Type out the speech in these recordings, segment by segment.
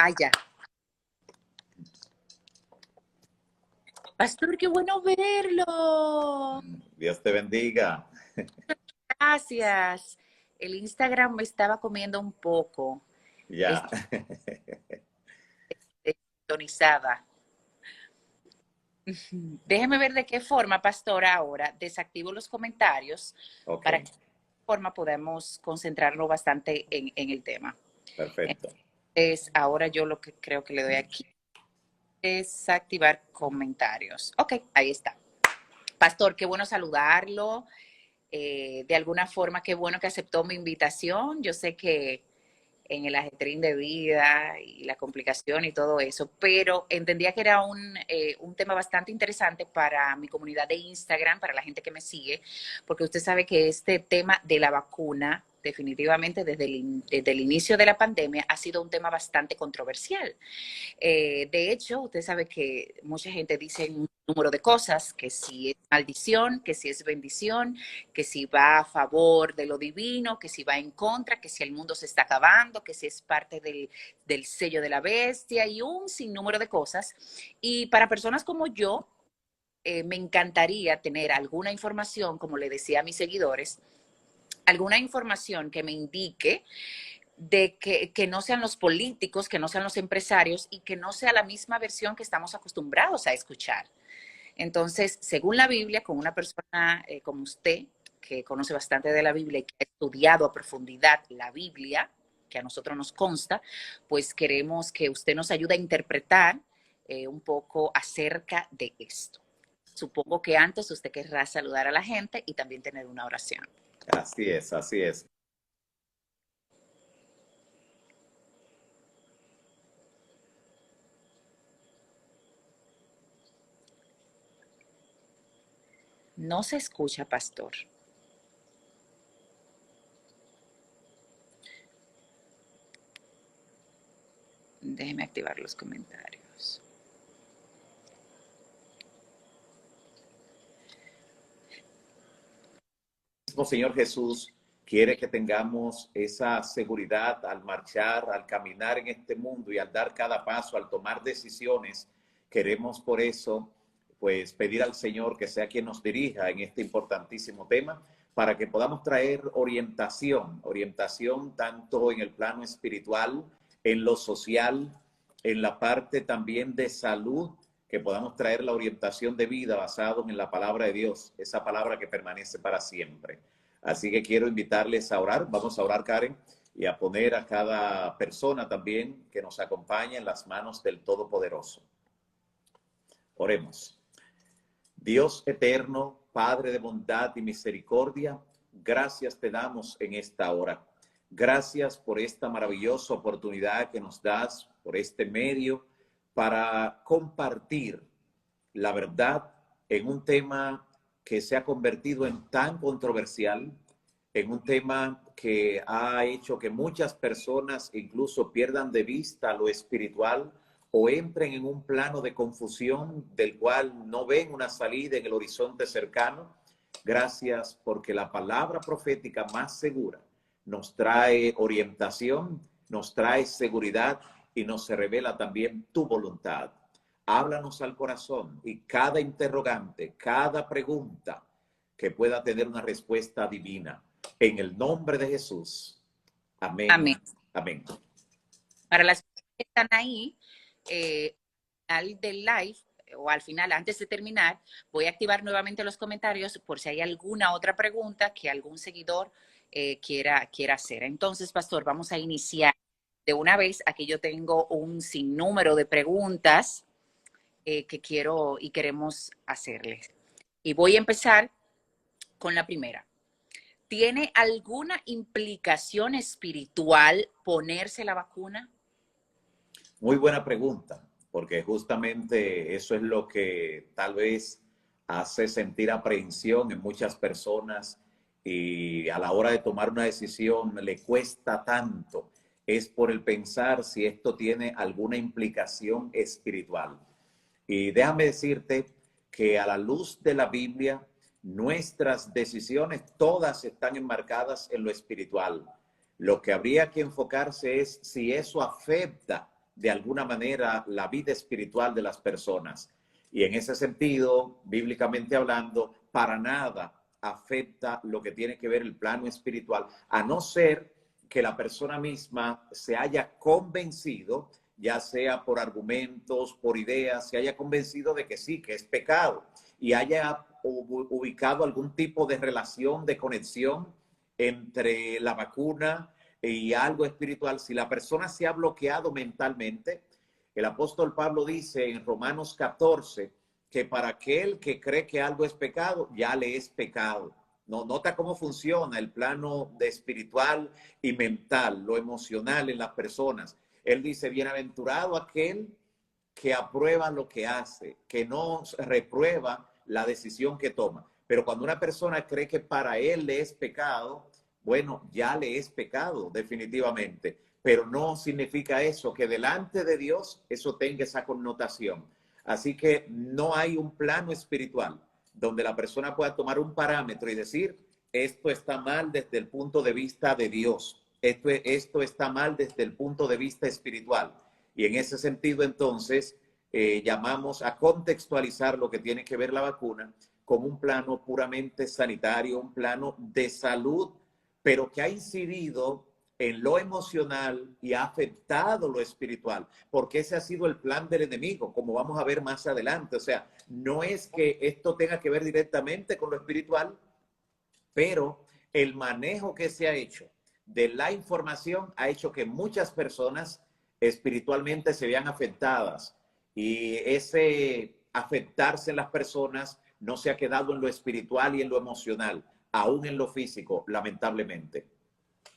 Ah, ya. Pastor, qué bueno verlo. Dios te bendiga. Gracias. El Instagram me estaba comiendo un poco. Ya. Estoy sintonizada. Déjeme ver de qué forma, Pastor, ahora desactivo los comentarios Ok, para que de esta forma podamos concentrarnos bastante en el tema. perfecto. Entonces, ahora yo lo que creo que le doy aquí es activar comentarios. Ok, ahí está. Pastor, qué bueno saludarlo. De alguna forma, qué bueno que aceptó mi invitación. Yo sé que en el ajetrín de vida y la complicación y todo eso, pero entendía que era un tema bastante interesante para mi comunidad de Instagram, para la gente que me sigue, porque usted sabe que este tema de la vacuna, definitivamente desde el inicio de la pandemia, ha sido un tema bastante controversial. De hecho, usted sabe que mucha gente dice un número de cosas, que si es maldición, que si es bendición, que si va a favor de lo divino, que si va en contra, que si el mundo se está acabando, que si es parte del sello de la bestia y un sinnúmero de cosas. Y para personas como yo, me encantaría tener alguna información, como le decía a mis seguidores, alguna información que me indique de que no sean los políticos, que no sean los empresarios y que no sea la misma versión que estamos acostumbrados a escuchar. Entonces, según la Biblia, con una persona como usted, que conoce bastante de la Biblia y que ha estudiado a profundidad la Biblia, que a nosotros nos consta, pues queremos que usted nos ayude a interpretar un poco acerca de esto. Supongo que antes usted querrá saludar a la gente y también tener una oración. Así es, así es. No se escucha, pastor. Déjeme activar los comentarios. Mismo Señor Jesús quiere que tengamos esa seguridad al marchar, al caminar en este mundo y al dar cada paso, al tomar decisiones. Queremos por eso, pues, pedir al Señor que sea quien nos dirija en este importantísimo tema para que podamos traer orientación tanto en el plano espiritual, en lo social, en la parte también de salud, que podamos traer la orientación de vida basado en la palabra de Dios, esa palabra que permanece para siempre. Así que quiero invitarles a orar. Vamos a orar, Karen, y a poner a cada persona también que nos acompaña en las manos del Todopoderoso. Oremos. Dios eterno, Padre de bondad y misericordia, gracias te damos en esta hora. Gracias por esta maravillosa oportunidad que nos das, por este medio, para compartir la verdad en un tema que se ha convertido en tan controversial, en un tema que ha hecho que muchas personas incluso pierdan de vista lo espiritual o entren en un plano de confusión del cual no ven una salida en el horizonte cercano. Gracias porque la palabra profética más segura nos trae orientación, nos trae seguridad y nos revela también tu voluntad. Háblanos al corazón y cada interrogante, cada pregunta que pueda tener una respuesta divina. En el nombre de Jesús. Amén. Amén. Amén. Para las personas que están ahí, al final del live o al final, antes de terminar, voy a activar nuevamente los comentarios por si hay alguna otra pregunta que algún seguidor quiera hacer. Entonces, pastor, vamos a iniciar de una vez. Aquí yo tengo un sinnúmero de preguntas que quiero y queremos hacerles. Y voy a empezar con la primera. ¿Tiene alguna implicación espiritual ponerse la vacuna? Muy buena pregunta, porque justamente eso es lo que tal vez hace sentir aprehensión en muchas personas y a la hora de tomar una decisión le cuesta tanto. Es por el pensar si esto tiene alguna implicación espiritual. Y déjame decirte que a la luz de la Biblia, nuestras decisiones todas están enmarcadas en lo espiritual. Lo que habría que enfocarse es si eso afecta de alguna manera la vida espiritual de las personas. Y en ese sentido, bíblicamente hablando, para nada afecta lo que tiene que ver el plano espiritual, a no ser que la persona misma se haya convencido, ya sea por argumentos, por ideas, se haya convencido de que sí, que es pecado, y haya ubicado algún tipo de relación, de conexión entre la vacuna y algo espiritual. Si la persona se ha bloqueado mentalmente, el apóstol Pablo dice en Romanos 14 que para aquel que cree que algo es pecado, ya le es pecado. No, nota cómo funciona el plano de espiritual y mental, lo emocional en las personas. Él dice, bienaventurado aquel que aprueba lo que hace, que no reprueba la decisión que toma. Pero cuando una persona cree que para él le es pecado, bueno, ya le es pecado definitivamente. Pero no significa eso, que delante de Dios eso tenga esa connotación. Así que no hay un plano espiritual donde la persona pueda tomar un parámetro y decir, esto está mal desde el punto de vista de Dios, esto está mal desde el punto de vista espiritual. Y en ese sentido, entonces, llamamos a contextualizar lo que tiene que ver la vacuna como un plano puramente sanitario, un plano de salud, pero que ha incidido en lo emocional y ha afectado lo espiritual, porque ese ha sido el plan del enemigo, como vamos a ver más adelante. O sea, no es que esto tenga que ver directamente con lo espiritual, pero el manejo que se ha hecho de la información ha hecho que muchas personas espiritualmente se vean afectadas, y ese afectarse en las personas no se ha quedado en lo espiritual y en lo emocional, aún en lo físico, lamentablemente.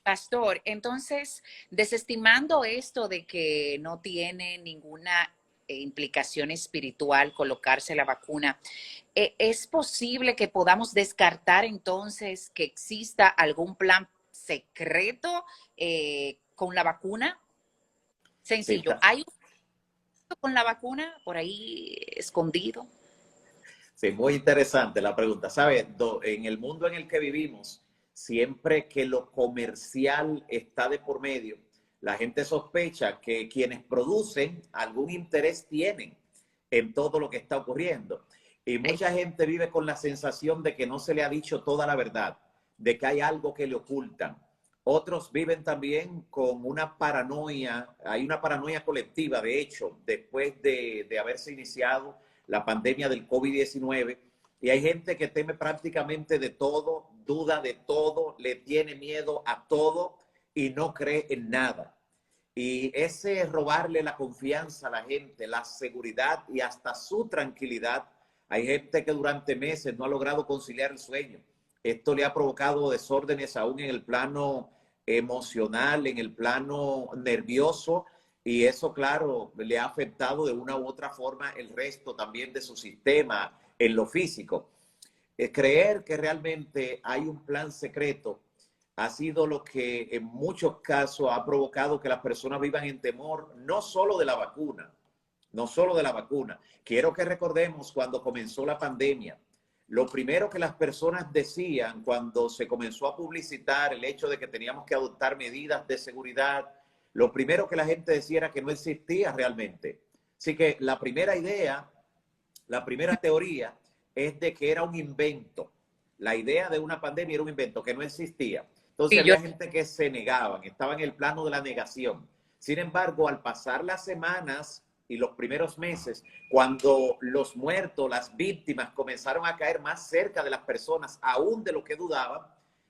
Pastor, entonces, desestimando esto de que no tiene ninguna implicación espiritual colocarse la vacuna, ¿es posible que podamos descartar entonces que exista algún plan secreto con la vacuna? Sí, Sencillo, ¿hay un plan con la vacuna por ahí escondido? sí, muy interesante la pregunta. ¿Sabes? En el mundo en el que vivimos, siempre que lo comercial está de por medio, la gente sospecha que quienes producen algún interés tienen en todo lo que está ocurriendo. Y mucha gente vive con la sensación de que no se le ha dicho toda la verdad, de que hay algo que le ocultan. Otros viven también con una paranoia, hay una paranoia colectiva, de hecho, después de haberse iniciado la pandemia del COVID-19, y hay gente que teme prácticamente de todo, duda de todo, le tiene miedo a todo y no cree en nada. Y ese robarle la confianza a la gente, la seguridad y hasta su tranquilidad, hay gente que durante meses no ha logrado conciliar el sueño. Esto le ha provocado desórdenes aún en el plano emocional, en el plano nervioso, y eso, claro, le ha afectado de una u otra forma el resto también de su sistema en lo físico. Creer que realmente hay un plan secreto ha sido lo que en muchos casos ha provocado que las personas vivan en temor, no solo de la vacuna, no solo de la vacuna. Quiero que recordemos cuando comenzó la pandemia, lo primero que las personas decían cuando se comenzó a publicitar el hecho de que teníamos que adoptar medidas de seguridad, lo primero que la gente decía era que no existía realmente. Así que la primera idea, la primera teoría es de que era un invento. La idea de una pandemia era un invento que no existía. Entonces Sí, yo había gente que se negaban, estaba en el plano de la negación. Sin embargo, al pasar las semanas y los primeros meses, cuando los muertos, las víctimas comenzaron a caer más cerca de las personas, aún de lo que dudaban,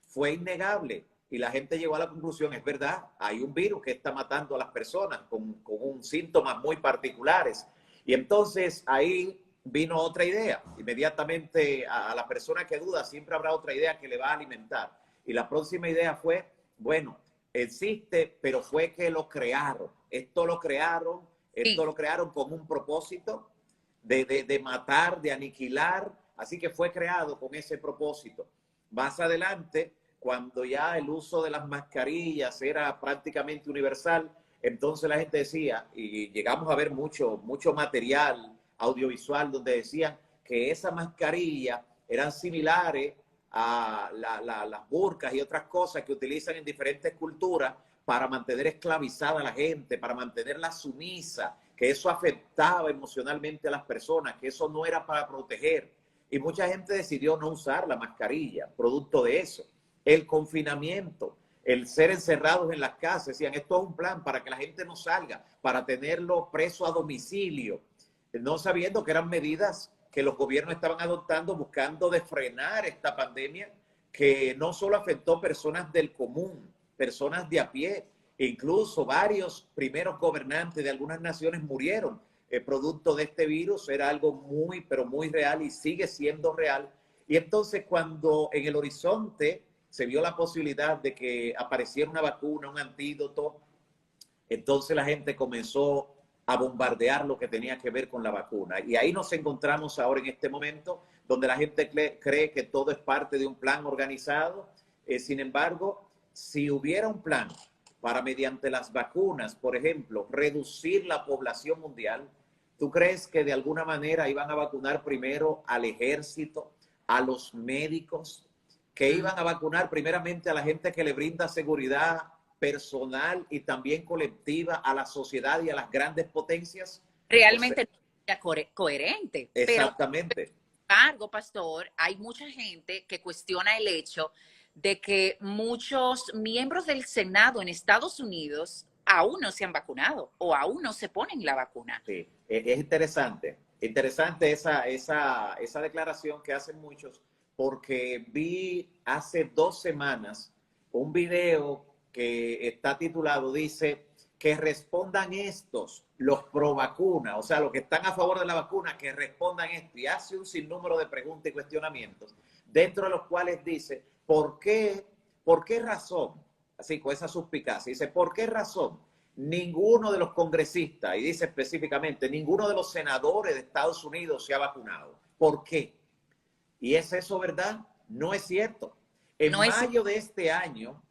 fue innegable. Y la gente llegó a la conclusión, es verdad, hay un virus que está matando a las personas con un síntomas muy particulares. Y entonces ahí vino otra idea. Inmediatamente a la persona que duda siempre habrá otra idea que le va a alimentar. Y la próxima idea fue, bueno, existe, pero fue que lo crearon. Esto lo sí. crearon con un propósito de matar, de aniquilar. Así que fue creado con ese propósito. Más adelante, cuando ya el uso de las mascarillas era prácticamente universal, entonces la gente decía, y llegamos a ver mucho material audiovisual donde decían que esas mascarillas eran similares a las burkas y otras cosas que utilizan en diferentes culturas para mantener esclavizada a la gente, para mantenerla sumisa, que eso afectaba emocionalmente a las personas, que eso no era para proteger. Y mucha gente decidió no usar la mascarilla, producto de eso. El confinamiento, el ser encerrados en las casas, decían, esto es un plan para que la gente no salga, para tenerlo preso a domicilio, no sabiendo que eran medidas que los gobiernos estaban adoptando buscando de frenar esta pandemia que no solo afectó personas del común, personas de a pie, incluso varios primeros gobernantes de algunas naciones murieron producto de este virus. Era algo muy, pero muy real y sigue siendo real. Y entonces cuando en el horizonte se vio la posibilidad de que apareciera una vacuna, un antídoto, entonces la gente comenzó a bombardear lo que tenía que ver con la vacuna. Y ahí nos encontramos ahora en este momento, donde la gente cree que todo es parte de un plan organizado. Sin embargo, si hubiera un plan para, mediante las vacunas, por ejemplo, reducir la población mundial, ¿tú crees que de alguna manera iban a vacunar primero al ejército, a los médicos, que iban a vacunar primeramente a la gente que le brinda seguridad personal y también colectiva a la sociedad y a las grandes potencias? Realmente no sería coherente. Exactamente. Pero, sin embargo, pastor, hay mucha gente que cuestiona el hecho de que muchos miembros del Senado en Estados Unidos aún no se han vacunado o aún no se ponen la vacuna. Sí, es interesante. Interesante esa declaración que hacen muchos, porque vi hace 2 semanas un video que está titulado, dice, que respondan estos, los pro vacuna, o sea, los que están a favor de la vacuna, que respondan esto, y hace un sinnúmero de preguntas y cuestionamientos, dentro de los cuales dice, ¿por qué razón? Así, con esa suspicacia, dice, ¿por qué razón ninguno de los congresistas, y dice específicamente, ninguno de los senadores de Estados Unidos se ha vacunado? ¿Por qué? ¿Y es eso verdad? No es cierto. En mayo de este año,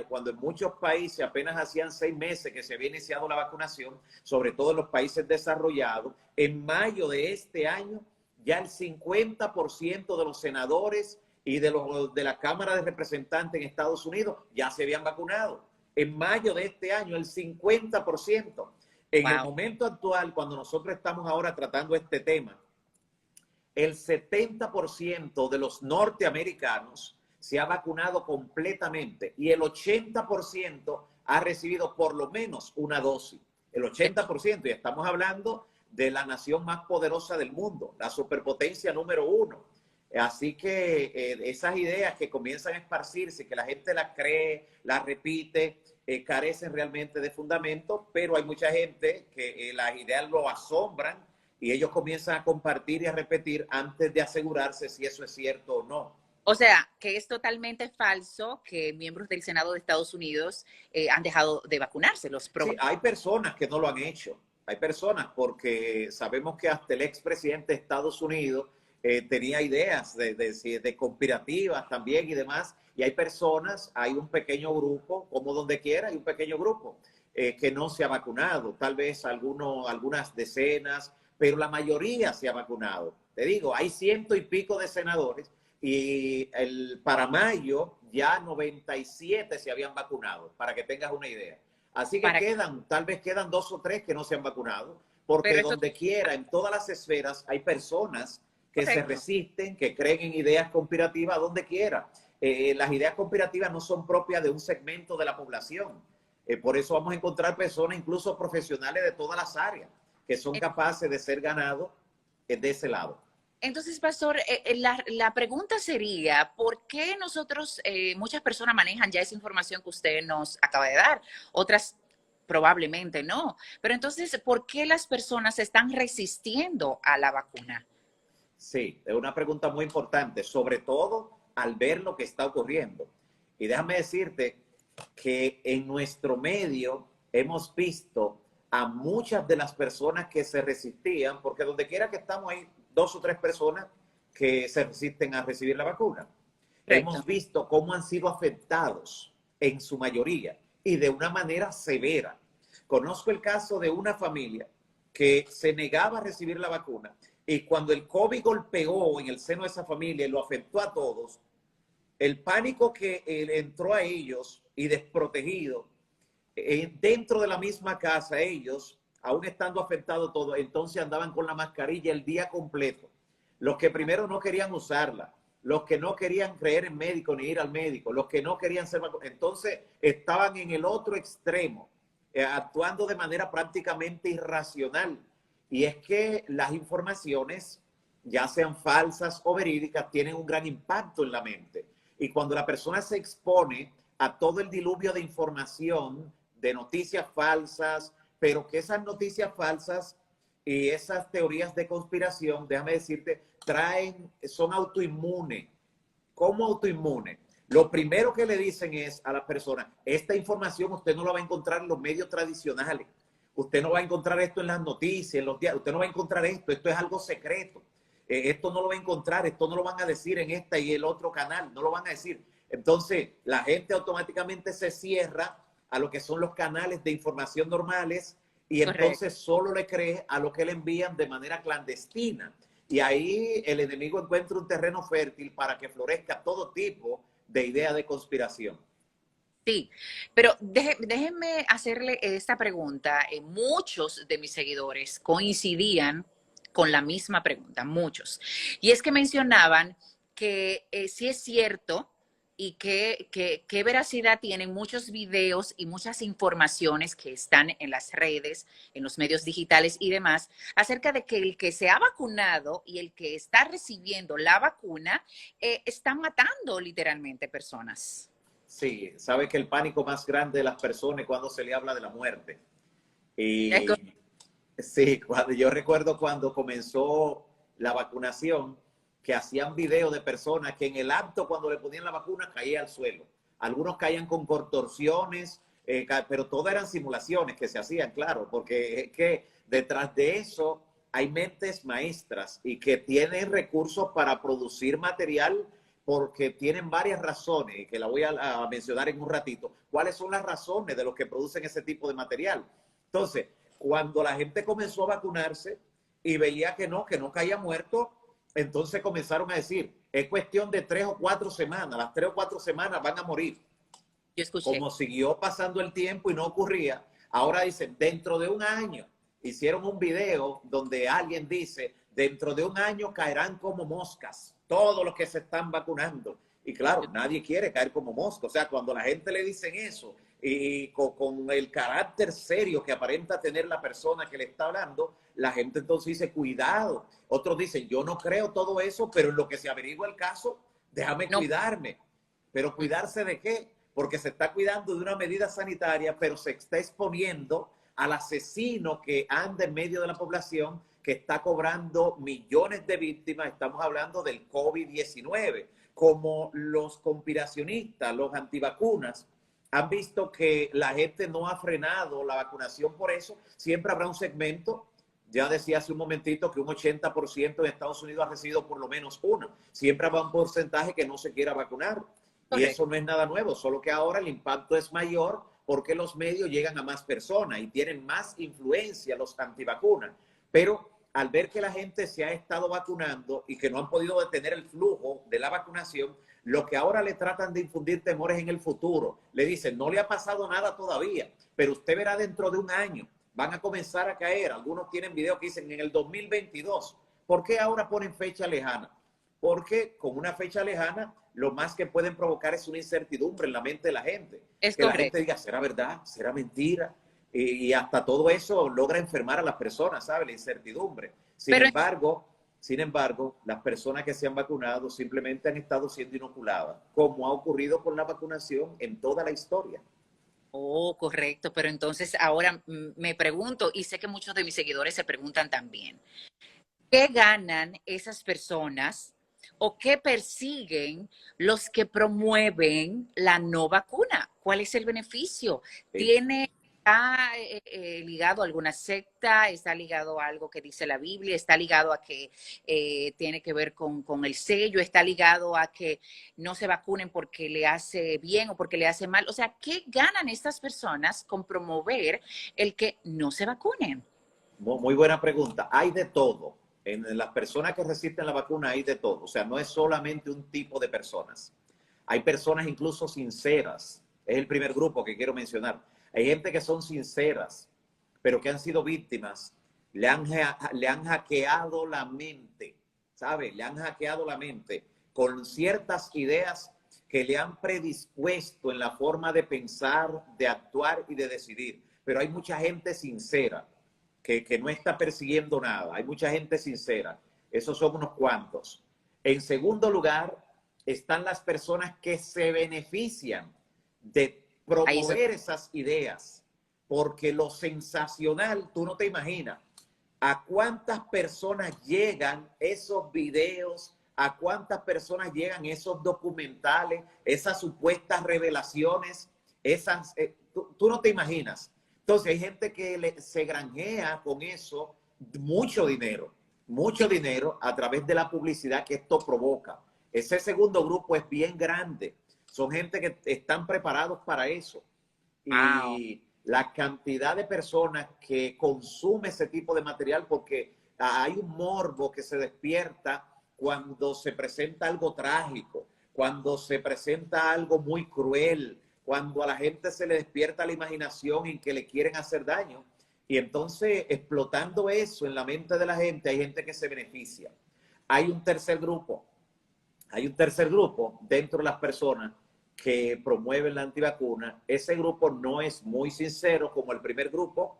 cuando en muchos países apenas hacían 6 meses que se había iniciado la vacunación, sobre todo en los países desarrollados, en mayo de este año ya el 50% de los senadores y de la Cámara de Representantes en Estados Unidos ya se habían vacunado. En mayo de este año, el 50%. En el momento actual, cuando nosotros estamos ahora tratando este tema, el 70% de los norteamericanos se ha vacunado completamente y el 80% ha recibido por lo menos una dosis. El 80%, y estamos hablando de la nación más poderosa del mundo, la superpotencia número 1. Así que esas ideas que comienzan a esparcirse, que la gente las cree, las repite, carecen realmente de fundamento, pero hay mucha gente que las ideas lo asombran y ellos comienzan a compartir y a repetir antes de asegurarse si eso es cierto o no. O sea, que es totalmente falso que miembros del Senado de Estados Unidos han dejado de vacunarse. Sí, hay personas que no lo han hecho. Hay personas, porque sabemos que hasta el expresidente de Estados Unidos tenía ideas de conspirativas también y demás. Y hay personas, hay un pequeño grupo, como donde quiera, hay un pequeño grupo que no se ha vacunado. Tal vez algunas decenas, pero la mayoría se ha vacunado. Te digo, hay 100 y pico de senadores y para mayo ya 97 se habían vacunado, para que tengas una idea. Así que tal vez quedan 2 o 3 que no se han vacunado, porque donde quiera, en todas las esferas, hay personas que se resisten, que creen en ideas conspirativas donde quiera. Las ideas conspirativas no son propias de un segmento de la población. Por eso vamos a encontrar personas, incluso profesionales de todas las áreas, que son capaces de ser ganados de ese lado. Entonces, pastor, la pregunta sería, ¿por qué nosotros, muchas personas manejan ya esa información que usted nos acaba de dar? Otras probablemente no. Pero entonces, ¿por qué las personas se están resistiendo a la vacuna? Sí, es una pregunta muy importante, sobre todo al ver lo que está ocurriendo. Y déjame decirte que en nuestro medio hemos visto a muchas de las personas que se resistían, porque donde quiera que estamos hay 2 o 3 personas que se resisten a recibir la vacuna. Correcto. Hemos visto cómo han sido afectados en su mayoría y de una manera severa. Conozco el caso de una familia que se negaba a recibir la vacuna y cuando el COVID golpeó en el seno de esa familia y lo afectó a todos, el pánico que entró a ellos y desprotegidos, dentro de la misma casa ellos, aún estando afectados todos, entonces andaban con la mascarilla el día completo. Los que primero no querían usarla, los que no querían creer en médico ni ir al médico, los que no querían ser vacunados, entonces estaban en el otro extremo, actuando de manera prácticamente irracional. Y es que las informaciones, ya sean falsas o verídicas, tienen un gran impacto en la mente. Y cuando la persona se expone a todo el diluvio de información, de noticias falsas, pero que esas noticias falsas y esas teorías de conspiración, déjame decirte, son autoinmunes. ¿Cómo autoinmunes? Lo primero que le dicen es a las personas, esta información usted no la va a encontrar en los medios tradicionales. Usted no va a encontrar esto en las noticias, en los diarios. Usted no va a encontrar esto. Esto es algo secreto. Esto no lo va a encontrar. Esto no lo van a decir en esta y el otro canal. No lo van a decir. Entonces, la gente automáticamente se cierra a lo que son los canales de información normales y entonces solo le cree a lo que le envían de manera clandestina. Y ahí el enemigo encuentra un terreno fértil para que florezca todo tipo de idea de conspiración. Sí, pero déjenme hacerle esta pregunta. Muchos de mis seguidores coincidían con la misma pregunta, muchos. Y es que mencionaban que sí es cierto y que veracidad tienen muchos videos y muchas informaciones que están en las redes, en los medios digitales y demás, acerca de que el que se ha vacunado y el que está recibiendo la vacuna están matando literalmente personas. Sí, sabe que el pánico más grande de las personas es cuando se le habla de la muerte. Y sí, yo recuerdo cuando comenzó la vacunación, que hacían videos de personas que en el acto, cuando le ponían la vacuna, caía al suelo. Algunos caían con contorsiones, pero todas eran simulaciones que se hacían, claro, porque es que detrás de eso hay mentes maestras y que tienen recursos para producir material porque tienen varias razones, que la voy a mencionar en un ratito. ¿Cuáles son las razones de los que producen ese tipo de material? Entonces, cuando la gente comenzó a vacunarse y veía que no caía muerto, entonces comenzaron a decir, es cuestión de 3 o 4 semanas, las 3 o 4 semanas van a morir. Yo escuché. Como siguió pasando el tiempo y no ocurría, ahora dicen, dentro de un año, hicieron un video donde alguien dice, dentro de un año caerán como moscas todos los que se están vacunando. Y claro, nadie quiere caer como mosca. O sea, cuando la gente le dicen eso y con el carácter serio que aparenta tener la persona que le está hablando, la gente entonces dice, cuidado. Otros dicen, yo no creo todo eso, pero en lo que se averigua el caso, déjame cuidarme. ¿Pero cuidarse de qué? Porque se está cuidando de una medida sanitaria, pero se está exponiendo al asesino que anda en medio de la población, que está cobrando millones de víctimas. Estamos hablando del COVID-19. Como los conspiracionistas, los antivacunas, han visto que la gente no ha frenado la vacunación por eso, siempre habrá un segmento. Ya decía hace un momentito que un 80% en Estados Unidos ha recibido por lo menos una. Siempre habrá un porcentaje que no se quiera vacunar. Y eso no es nada nuevo, solo que ahora el impacto es mayor porque los medios llegan a más personas y tienen más influencia los antivacunas. Pero al ver que la gente se ha estado vacunando y que no han podido detener el flujo de la vacunación, lo que ahora le tratan de infundir temores en el futuro. Le dicen, no le ha pasado nada todavía, pero usted verá dentro de un año, van a comenzar a caer. Algunos tienen videos que dicen en el 2022. ¿Por qué ahora ponen fecha lejana? Porque con una fecha lejana, lo más que pueden provocar es una incertidumbre en la mente de la gente. Es que correcto. La gente diga, ¿será verdad? ¿Será mentira? Y hasta todo eso logra enfermar a las personas, ¿sabe? La incertidumbre. Sin embargo, las personas que se han vacunado simplemente han estado siendo inoculadas, como ha ocurrido con la vacunación en toda la historia. Oh, correcto. Pero entonces ahora me pregunto, y sé que muchos de mis seguidores se preguntan también, ¿qué ganan esas personas o qué persiguen los que promueven la no vacuna? ¿Cuál es el beneficio? Sí. ¿Está ligado a alguna secta? ¿Está ligado a algo que dice la Biblia? ¿Está ligado a que tiene que ver con el sello? ¿Está ligado a que no se vacunen porque le hace bien o porque le hace mal? O sea, ¿qué ganan estas personas con promover el que no se vacunen? Muy buena pregunta. Hay de todo. En las personas que resisten la vacuna hay de todo. O sea, no es solamente un tipo de personas. Hay personas incluso sinceras, Es el primer grupo que quiero mencionar. Hay gente que son sinceras, pero que han sido víctimas. Le han hackeado la mente, ¿sabe? Le han hackeado la mente con ciertas ideas que le han predispuesto en la forma de pensar, de actuar y de decidir. Pero hay mucha gente sincera que no está persiguiendo nada. Hay mucha gente sincera. Esos son unos cuantos. En segundo lugar, están las personas que se benefician de promover esas ideas, porque lo sensacional, tú no te imaginas a cuántas personas llegan esos videos, a cuántas personas llegan esos documentales, esas supuestas revelaciones, esas, tú no te imaginas. Entonces hay gente que se granjea con eso mucho dinero a través de la publicidad que esto provoca. Ese segundo grupo es bien grande. Son gente que están preparados para eso. Wow. Y la cantidad de personas que consume ese tipo de material, porque hay un morbo que se despierta cuando se presenta algo trágico, cuando se presenta algo muy cruel, cuando a la gente se le despierta la imaginación en que le quieren hacer daño. Y entonces, explotando eso en la mente de la gente, hay gente que se beneficia. Hay un tercer grupo dentro de las personas que promueven la antivacuna. Ese grupo no es muy sincero como el primer grupo,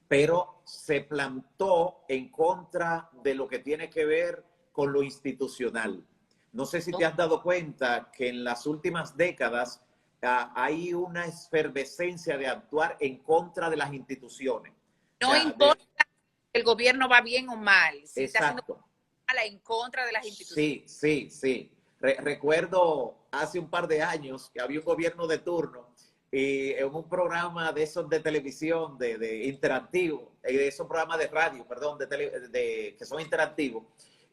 pero se plantó en contra de lo que tiene que ver con lo institucional. No sé si te has dado cuenta que en las últimas décadas hay una efervescencia de actuar en contra de las instituciones. O No sea, importa si el gobierno va bien o mal, si está haciendo exacto. mala en contra de las instituciones. Sí. Recuerdo hace un par de años que había un gobierno de turno y en un programa de esos de televisión, de interactivo, de esos programas de radio, perdón, que son interactivos,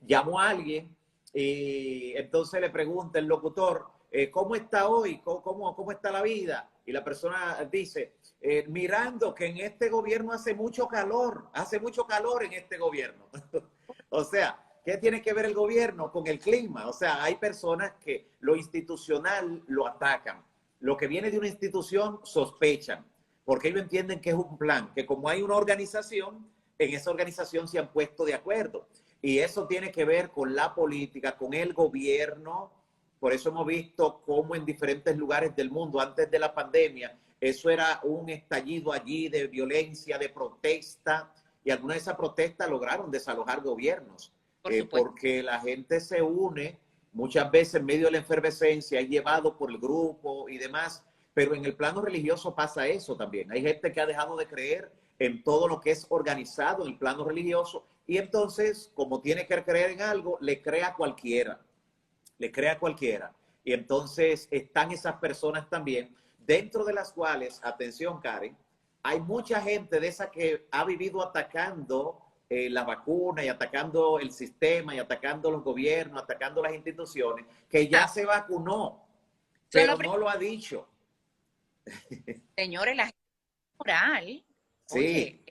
llamó a alguien y entonces le pregunta el locutor, ¿cómo está hoy? ¿Cómo está la vida? Y la persona dice, mirando que en este gobierno hace mucho calor en este gobierno. O sea, ¿qué tiene que ver el gobierno con el clima? O sea, hay personas que lo institucional lo atacan. Lo que viene de una institución sospechan, porque ellos entienden que es un plan, que como hay una organización, en esa organización se han puesto de acuerdo. Y eso tiene que ver con la política, con el gobierno. Por eso hemos visto cómo en diferentes lugares del mundo, antes de la pandemia, eso era un estallido allí de violencia, de protesta, y algunas de esas protestas lograron desalojar gobiernos, Por supuesto. porque la gente se une muchas veces en medio de la efervescencia, es llevado por el grupo y demás, pero en el plano religioso pasa eso también. Hay gente que ha dejado de creer en todo lo que es organizado en el plano religioso y entonces, como tiene que creer en algo, le crea a cualquiera. Y entonces están esas personas también, dentro de las cuales, atención Karen, hay mucha gente de esa que ha vivido atacando la vacuna y atacando el sistema y atacando los gobiernos, atacando las instituciones, que ya se vacunó, pero no lo ha dicho. Señores, la gente moral, oye, Sí,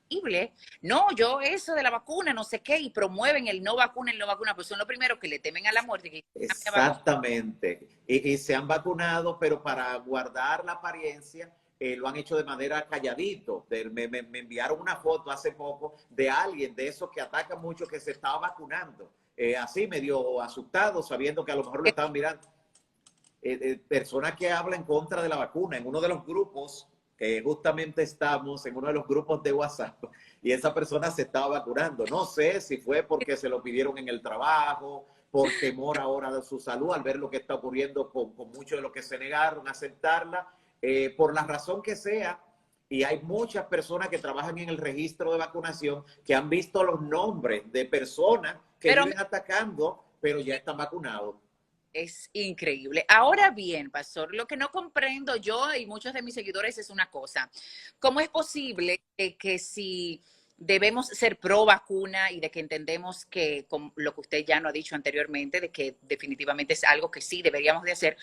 increíble. No, yo eso de la vacuna, no sé qué, y promueven el no vacuna, pues son los primeros que le temen a la muerte. Que exactamente. Y se han vacunado, pero para guardar la apariencia, lo han hecho de manera calladito. Me enviaron una foto hace poco de alguien de esos que atacan mucho que se estaba vacunando. Así medio asustado, sabiendo que a lo mejor lo estaban mirando. Personas que hablan en contra de la vacuna. En uno de los grupos, que justamente estamos en uno de los grupos de WhatsApp, y esa persona se estaba vacunando. No sé si fue porque se lo pidieron en el trabajo, por temor ahora de su salud, al ver lo que está ocurriendo con muchos de los que se negaron a aceptarla, por la razón que sea. Y hay muchas personas que trabajan en el registro de vacunación que han visto los nombres de personas que viven atacando, pero ya están vacunados. es increíble. Ahora bien, pastor, lo que no comprendo yo y muchos de mis seguidores es una cosa. ¿Cómo es posible que si debemos ser pro vacuna y de que entendemos que, con lo que usted ya no ha dicho anteriormente, de que definitivamente es algo que sí deberíamos de hacer,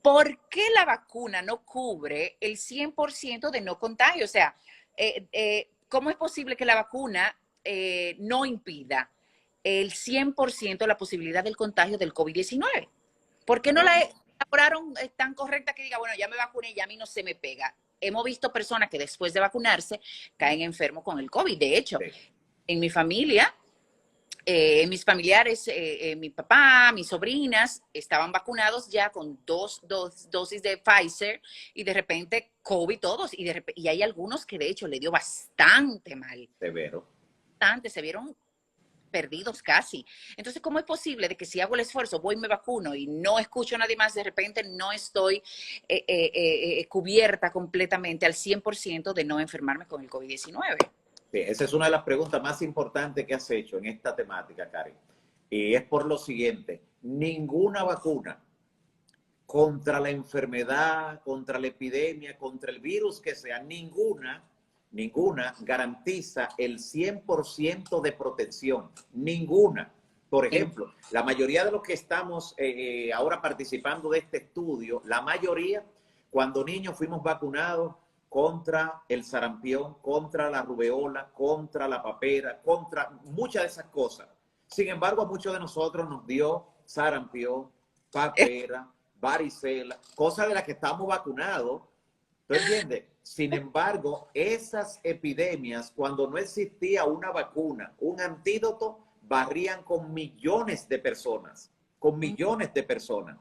¿por qué la vacuna no cubre el 100% de no contagio? O sea, ¿cómo es posible que la vacuna no impida el 100% la posibilidad del contagio del COVID-19? ¿Por qué no No, la no. elaboraron tan correcta que diga, bueno, ya me vacuné, ya a mí no se me pega. Hemos visto personas que después de vacunarse caen enfermos con el COVID. De hecho, Sí. en mi familia, mis familiares, mi papá, mis sobrinas, estaban vacunados ya con dos dosis de Pfizer y de repente COVID todos. Y hay algunos que de hecho le dio bastante mal. Severo. Bastante, se vieron perdidos casi. Entonces, ¿cómo es posible de que si hago el esfuerzo, voy y me vacuno y no escucho a nadie más, de repente no estoy cubierta completamente al 100% de no enfermarme con el COVID-19? Sí, esa es una de las preguntas más importantes que has hecho en esta temática, Karen. Y es por lo siguiente, ninguna vacuna contra la enfermedad, contra la epidemia, contra el virus que sea, ninguna garantiza el 100% de protección. Ninguna. Por ejemplo, la mayoría de los que estamos ahora participando de este estudio, la mayoría, cuando niños fuimos vacunados contra el sarampión, contra la rubeola, contra la papera, contra muchas de esas cosas. Sin embargo, a muchos de nosotros nos dio sarampión, papera, varicela, cosas de las que estamos vacunados. ¿Tú entiendes? Sin embargo, esas epidemias, cuando no existía una vacuna, un antídoto, barrían con millones de personas, con millones de personas.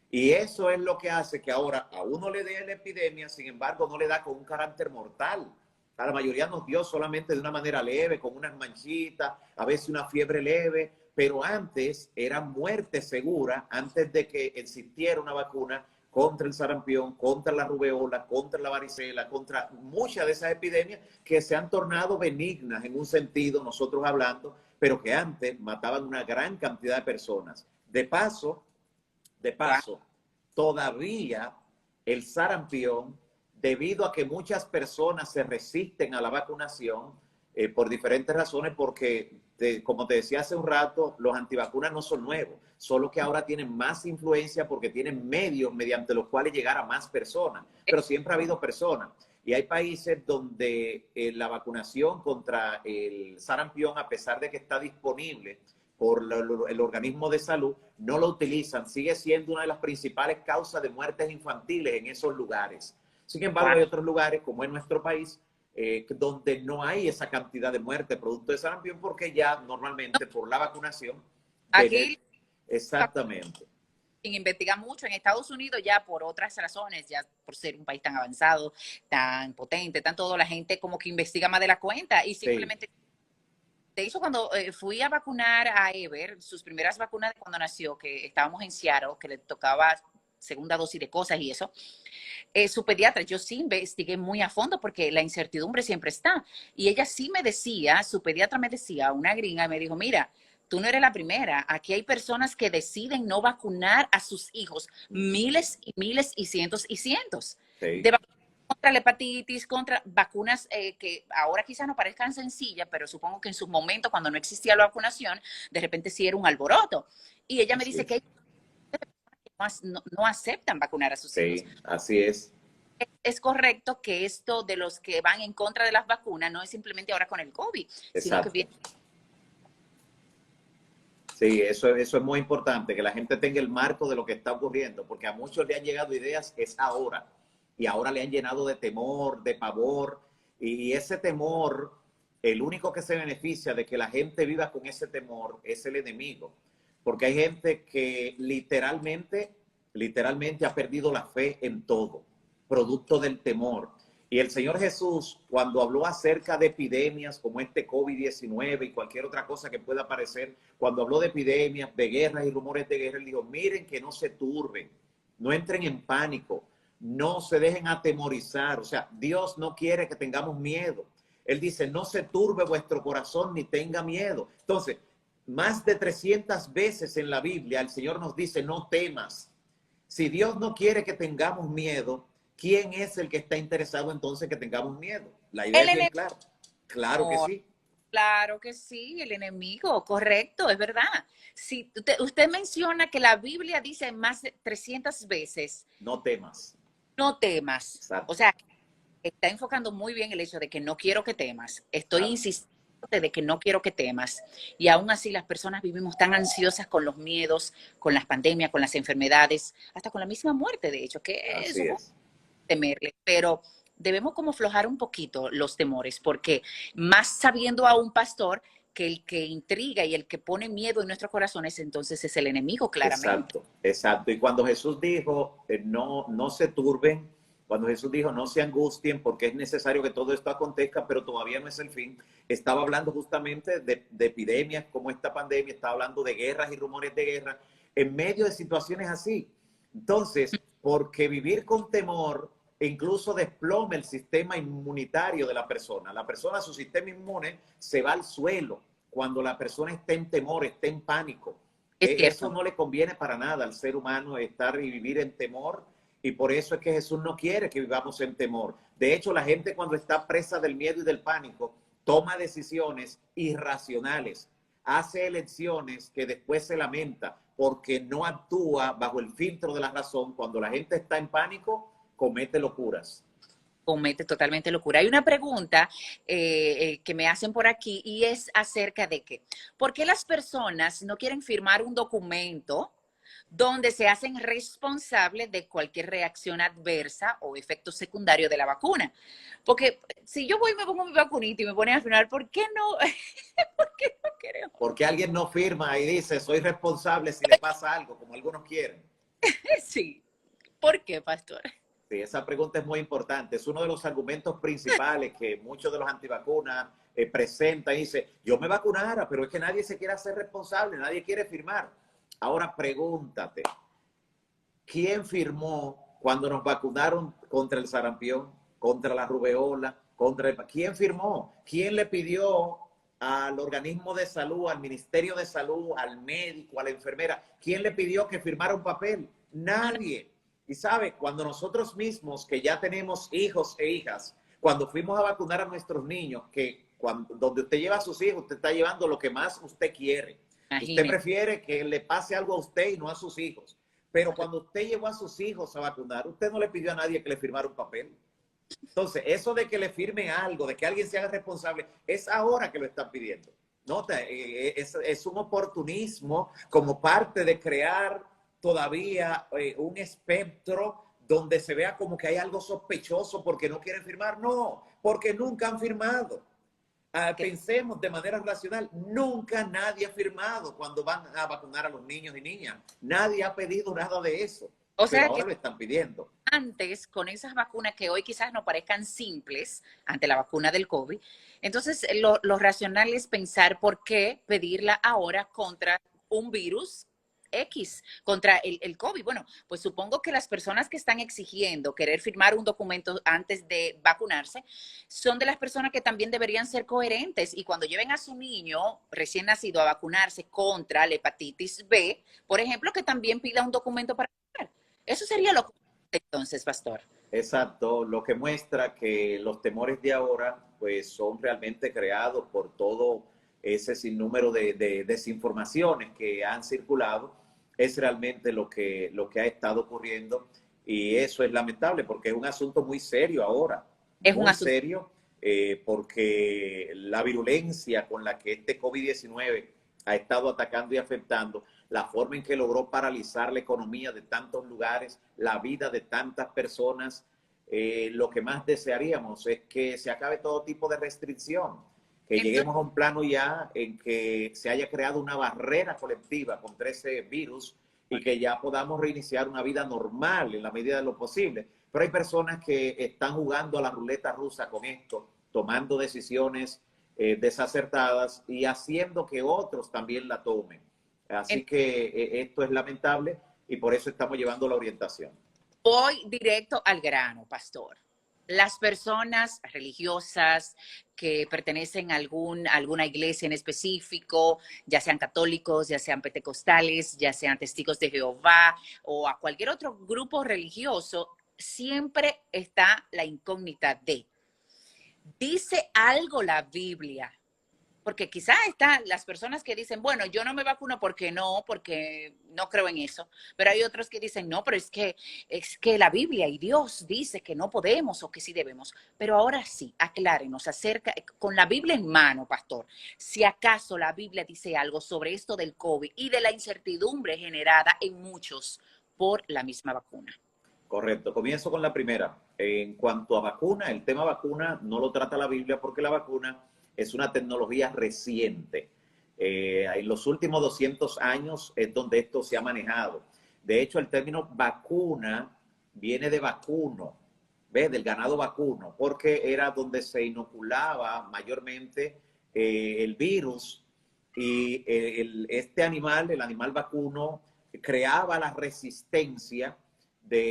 Y eso es lo que hace que ahora a uno le dé la epidemia, sin embargo, no le da con un carácter mortal. A la mayoría nos dio solamente de una manera leve, con unas manchitas, a veces una fiebre leve, pero antes era muerte segura, antes de que existiera una vacuna contra el sarampión, contra la rubeola, contra la varicela, contra muchas de esas epidemias que se han tornado benignas en un sentido, nosotros hablando, pero que antes mataban una gran cantidad de personas. De paso, todavía el sarampión, debido a que muchas personas se resisten a la vacunación por diferentes razones, porque, como te decía hace un rato, los antivacunas no son nuevos, solo que ahora tienen más influencia porque tienen medios mediante los cuales llegar a más personas, pero siempre ha habido personas. Y hay países donde la vacunación contra el sarampión, a pesar de que está disponible por el organismo de salud, no lo utilizan. Sigue siendo una de las principales causas de muertes infantiles en esos lugares. Sin embargo, hay otros lugares, como en nuestro país, donde no hay esa cantidad de muerte producto de sarampión, porque ya normalmente por la vacunación Aquí exactamente. investiga mucho. En Estados Unidos ya por otras razones, ya por ser un país tan avanzado, tan potente, tan todo, la gente como que investiga más de la cuenta y simplemente... Sí. De hecho, cuando fui a vacunar a Ever, sus primeras vacunas de cuando nació, que estábamos en Seattle, que le tocaba segunda dosis de cosas y eso, su pediatra, yo sí investigué muy a fondo porque la incertidumbre siempre está. Y ella sí me decía, su pediatra me decía, una gringa, me dijo, mira, tú no eres la primera. Aquí hay personas que deciden no vacunar a sus hijos, miles y miles y cientos Sí. de vacunas contra la hepatitis, contra vacunas que ahora quizás no parezcan sencillas, pero supongo que en su momento, cuando no existía la vacunación, de repente sí era un alboroto. Y ella me dice que hay no aceptan vacunar a sus hijos. Sí, así es. Es correcto que esto de los que van en contra de las vacunas no es simplemente ahora con el COVID, sino que viene... Sí, eso es muy importante, que la gente tenga el marco de lo que está ocurriendo, porque a muchos le han llegado ideas, es ahora, y ahora le han llenado de temor, de pavor, y ese temor, el único que se beneficia de que la gente viva con ese temor es el enemigo, porque hay gente que literalmente ha perdido la fe en todo, producto del temor. Y el Señor Jesús, cuando habló acerca de epidemias como este COVID-19 y cualquier otra cosa que pueda aparecer, cuando habló de epidemias, de guerras y rumores de guerra, él dijo, miren que no se turben, no entren en pánico, no se dejen atemorizar. O sea, Dios no quiere que tengamos miedo. Él dice, no se turbe vuestro corazón ni tenga miedo. Entonces, más de 300 veces en la Biblia el Señor nos dice, no temas. Si Dios no quiere que tengamos miedo, ¿quién es el que está interesado entonces que tengamos miedo? La idea es bien clara. Claro que sí. Claro que sí, el enemigo, correcto, es verdad. Si usted menciona que la Biblia dice más de 300 veces, no temas. No temas. Exacto. O sea, está enfocando muy bien el hecho de que no quiero que temas. Estoy insistiendo de que no quiero que temas. Y aún así las personas vivimos tan ansiosas con los miedos, con las pandemias, con las enfermedades, hasta con la misma muerte, de hecho, que Así eso es. temerle, pero debemos como aflojar un poquito los temores, porque más sabiendo a un pastor que el que intriga y el que pone miedo en nuestros corazones, entonces es el enemigo, claramente. Exacto, exacto. Y cuando Jesús dijo, no se turben, cuando Jesús dijo, no se angustien, porque es necesario que todo esto acontezca, pero todavía no es el fin, estaba hablando justamente de epidemias como esta pandemia, estaba hablando de guerras y rumores de guerra, en medio de situaciones así. Entonces, porque vivir con temor incluso desploma el sistema inmunitario de la persona, su sistema inmune se va al suelo cuando la persona está en temor, está en pánico. Es Eso cierto. no le conviene para nada al ser humano, estar y vivir en temor, y por eso es que Jesús no quiere que vivamos en temor. De hecho, la gente cuando está presa del miedo y del pánico toma decisiones irracionales, hace elecciones que después se lamenta porque no actúa bajo el filtro de la razón. Cuando la gente está en pánico, comete locuras. Comete totalmente locura. Hay una pregunta que me hacen por aquí y es acerca de que, ¿por qué las personas no quieren firmar un documento donde se hacen responsables de cualquier reacción adversa o efecto secundario de la vacuna? Porque si yo voy y me pongo mi vacunita y me ponen a firmar, ¿por qué no? ¿Por qué no queremos? Porque alguien no firma y dice, soy responsable si le pasa algo, como algunos quieren. Sí. ¿Por qué, pastor? Sí, esa pregunta es muy importante. Es uno de los argumentos principales que muchos de los antivacunas presentan y dice, yo me vacunara, pero es que nadie se quiere hacer responsable, nadie quiere firmar. Ahora pregúntate, ¿quién firmó cuando nos vacunaron contra el sarampión, contra la rubeola, ¿Quién firmó? ¿Quién le pidió al organismo de salud, al Ministerio de Salud, al médico, a la enfermera? ¿Quién le pidió que firmara un papel? Nadie. Y sabe, cuando nosotros mismos, que ya tenemos hijos e hijas, cuando fuimos a vacunar a nuestros niños, donde usted lleva a sus hijos, usted está llevando lo que más usted quiere. Usted Imagínese. prefiere que le pase algo a usted y no a sus hijos. Pero cuando usted llevó a sus hijos a vacunar, usted no le pidió a nadie que le firmara un papel. Entonces, eso de que le firmen algo, de que alguien se haga responsable, es ahora que lo están pidiendo. Nota, es un oportunismo como parte de crear todavía un espectro donde se vea como que hay algo sospechoso porque no quieren firmar. No, porque nunca han firmado. Pensemos de manera racional, nunca nadie ha firmado cuando van a vacunar a los niños y niñas. Nadie ha pedido nada de eso, O pero sea que ahora lo están pidiendo. antes, con esas vacunas que hoy quizás no parezcan simples ante la vacuna del COVID, entonces lo racional es pensar por qué pedirla ahora contra un virus X, contra el COVID. Bueno, pues supongo que las personas que están exigiendo querer firmar un documento antes de vacunarse son de las personas que también deberían ser coherentes y cuando lleven a su niño recién nacido a vacunarse contra la hepatitis B, por ejemplo, que también pida un documento para vacunar. Eso sería lo entonces, pastor. Exacto, lo que muestra que los temores de ahora pues son realmente creados por todo ese sinnúmero de desinformaciones que han circulado, es realmente lo que ha estado ocurriendo y eso es lamentable porque es un asunto muy serio ahora, Es un muy asunto. serio, porque la virulencia con la que este COVID-19 ha estado atacando y afectando, la forma en que logró paralizar la economía de tantos lugares, la vida de tantas personas. Lo que más desearíamos es que se acabe todo tipo de restricción, que Entonces, lleguemos a un plano ya en que se haya creado una barrera colectiva contra ese virus y que ya podamos reiniciar una vida normal en la medida de lo posible. Pero hay personas que están jugando a la ruleta rusa con esto, tomando decisiones desacertadas y haciendo que otros también la tomen. Así que esto es lamentable y por eso estamos llevando la orientación. voy directo al grano, pastor. Las personas religiosas que pertenecen a alguna iglesia en específico, ya sean católicos, ya sean pentecostales, ya sean testigos de Jehová o a cualquier otro grupo religioso, siempre está la incógnita de, ¿dice algo la Biblia Porque quizá están las personas que dicen, bueno, yo no me vacuno porque no creo en eso. Pero hay otros que dicen, no, pero es que la Biblia y Dios dice que no podemos o que sí debemos. Pero ahora sí, aclárenos acerca, con la Biblia en mano, pastor, si acaso la Biblia dice algo sobre esto del COVID y de la incertidumbre generada en muchos por la misma vacuna. Correcto. Comienzo con la primera. En cuanto a vacuna, el tema vacuna no lo trata la Biblia porque la vacuna es una tecnología reciente. En los últimos 200 años es donde esto se ha manejado. De hecho, el término vacuna viene de vacuno, ¿ves? Del ganado vacuno, porque era donde se inoculaba mayormente el virus y este animal, el animal vacuno, creaba la resistencia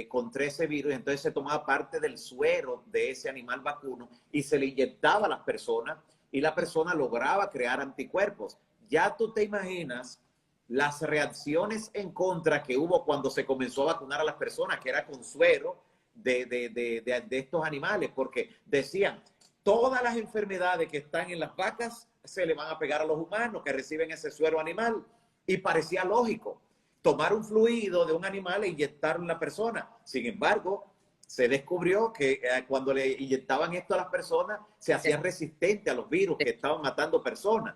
contra ese virus. Entonces se tomaba parte del suero de ese animal vacuno y se le inyectaba a las personas y la persona lograba crear anticuerpos. Ya tú te imaginas las reacciones en contra que hubo cuando se comenzó a vacunar a las personas, que era con suero de estos animales, porque decían, todas las enfermedades que están en las vacas se le van a pegar a los humanos que reciben ese suero animal. Y parecía lógico tomar un fluido de un animal e inyectarlo en la persona. Sin embargo, se descubrió que cuando le inyectaban esto a las personas, se hacían resistentes a los virus que estaban matando personas,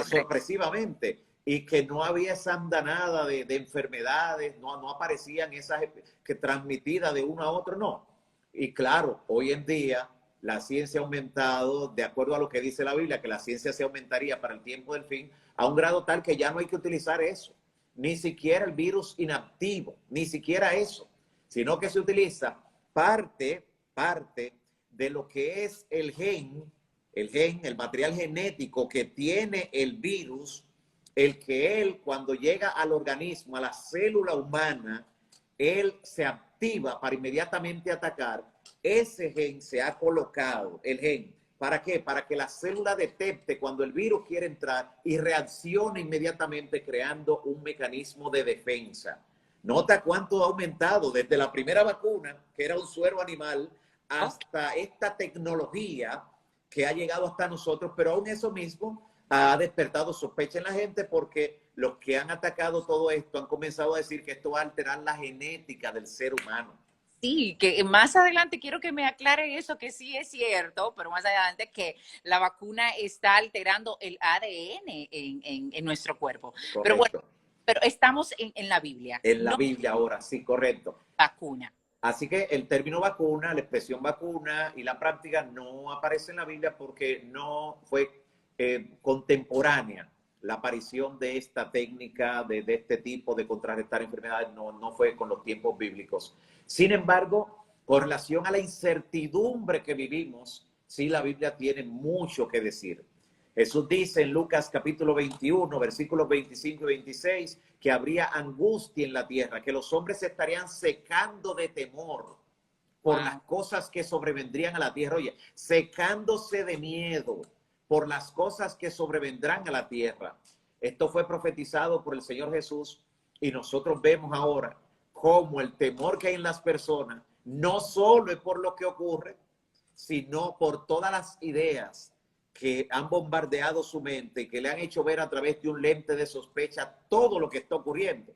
sorpresivamente, y que no había esa andanada de enfermedades, no aparecían esas que transmitidas de uno a otro, no. Y claro, hoy en día la ciencia ha aumentado, de acuerdo a lo que dice la Biblia, que la ciencia se aumentaría para el tiempo del fin, a un grado tal que ya no hay que utilizar eso, ni siquiera el virus inactivo, ni siquiera eso, sino que se utiliza parte de lo que es el material genético que tiene el virus, el que él, cuando llega al organismo, a la célula humana, él se activa para inmediatamente atacar. Ese gen se ha colocado, el gen. ¿Para qué? Para que la célula detecte cuando el virus quiere entrar y reaccione inmediatamente creando un mecanismo de defensa. Nota cuánto ha aumentado desde la primera vacuna, que era un suero animal, hasta esta tecnología que ha llegado hasta nosotros, pero aún eso mismo ha despertado sospecha en la gente porque los que han atacado todo esto han comenzado a decir que esto va a alterar la genética del ser humano. Sí, que más adelante quiero que me aclare eso, que sí es cierto, pero más adelante que la vacuna está alterando el ADN en nuestro cuerpo. Correcto. Pero bueno, pero estamos en la Biblia. En la Biblia ahora, sí, correcto. Vacuna. Así que el término vacuna, la expresión vacuna y la práctica no aparece en la Biblia porque no fue contemporánea. La aparición de esta técnica, de este tipo de contrarrestar enfermedades, no fue con los tiempos bíblicos. Sin embargo, con relación a la incertidumbre que vivimos, sí, la Biblia tiene mucho que decir. Jesús dice en Lucas capítulo 21, versículos 25 y 26, que habría angustia en la tierra, que los hombres se estarían secando de temor por las cosas que sobrevendrían a la tierra. Oye, secándose de miedo por las cosas que sobrevendrán a la tierra. Esto fue profetizado por el Señor Jesús y nosotros vemos ahora cómo el temor que hay en las personas no solo es por lo que ocurre, sino por todas las ideas que han bombardeado su mente y que le han hecho ver a través de un lente de sospecha todo lo que está ocurriendo.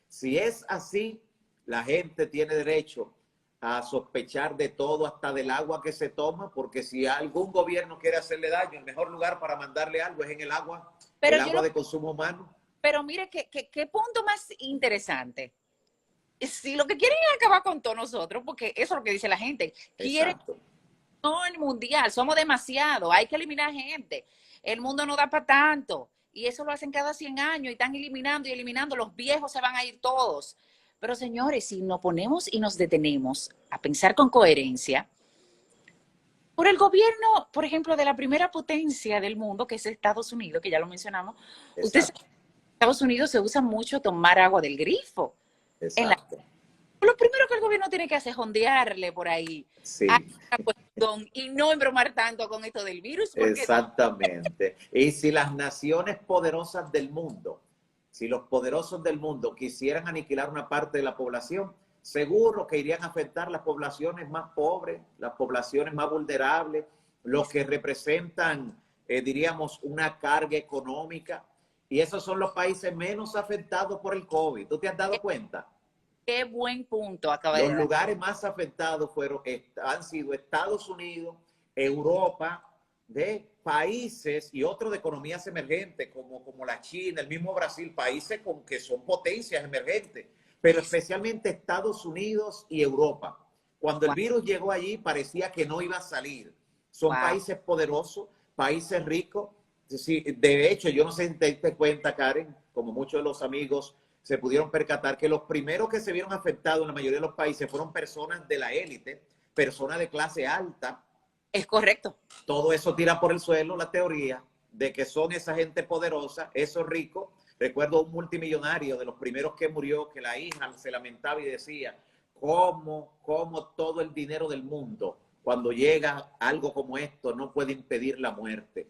Si es así, la gente tiene derecho a sospechar de todo, hasta del agua que se toma, porque si algún gobierno quiere hacerle daño, el mejor lugar para mandarle algo es en el agua, el agua de consumo humano. Pero mire, ¿qué punto más interesante? Si lo que quieren es acabar con todos nosotros, porque eso es lo que dice la gente, quieren no el mundial, somos demasiado, hay que eliminar gente, el mundo no da para tanto, y eso lo hacen cada 100 años y están eliminando y eliminando, los viejos se van a ir todos. Pero señores, si nos ponemos y nos detenemos a pensar con coherencia, por el gobierno, por ejemplo, de la primera potencia del mundo, que es Estados Unidos, que ya lo mencionamos, ustedes, en Estados Unidos se usa mucho tomar agua del grifo. Exacto. Lo primero que el gobierno tiene que hacer es jondearle por ahí sí. a la cuestión y no embromar tanto con esto del virus. Porque... Exactamente. Y si las naciones poderosas del mundo, si los poderosos del mundo quisieran aniquilar una parte de la población, seguro que irían a afectar las poblaciones más pobres, las poblaciones más vulnerables, los que representan diríamos, una carga económica. Y esos son los países menos afectados por el COVID. ¿Tú te has dado cuenta? Qué buen punto acaba Los de dar. lugares más afectados han sido Estados Unidos, Europa, de países y otros de economías emergentes como la China, el mismo Brasil, países que son potencias emergentes, pero especialmente Estados Unidos y Europa. Cuando el Wow, virus llegó allí parecía que no iba a salir. Son wow. países poderosos, países ricos. Sí, de hecho, yo no sé si te diste cuenta, Karen, como muchos de los amigos se pudieron percatar que los primeros que se vieron afectados en la mayoría de los países fueron personas de la élite, personas de clase alta. Es correcto. Todo eso tira por el suelo la teoría de que son esa gente poderosa, esos ricos. Recuerdo un multimillonario de los primeros que murió, que la hija se lamentaba y decía, ¿cómo todo el dinero del mundo, cuando llega algo como esto, no puede impedir la muerte?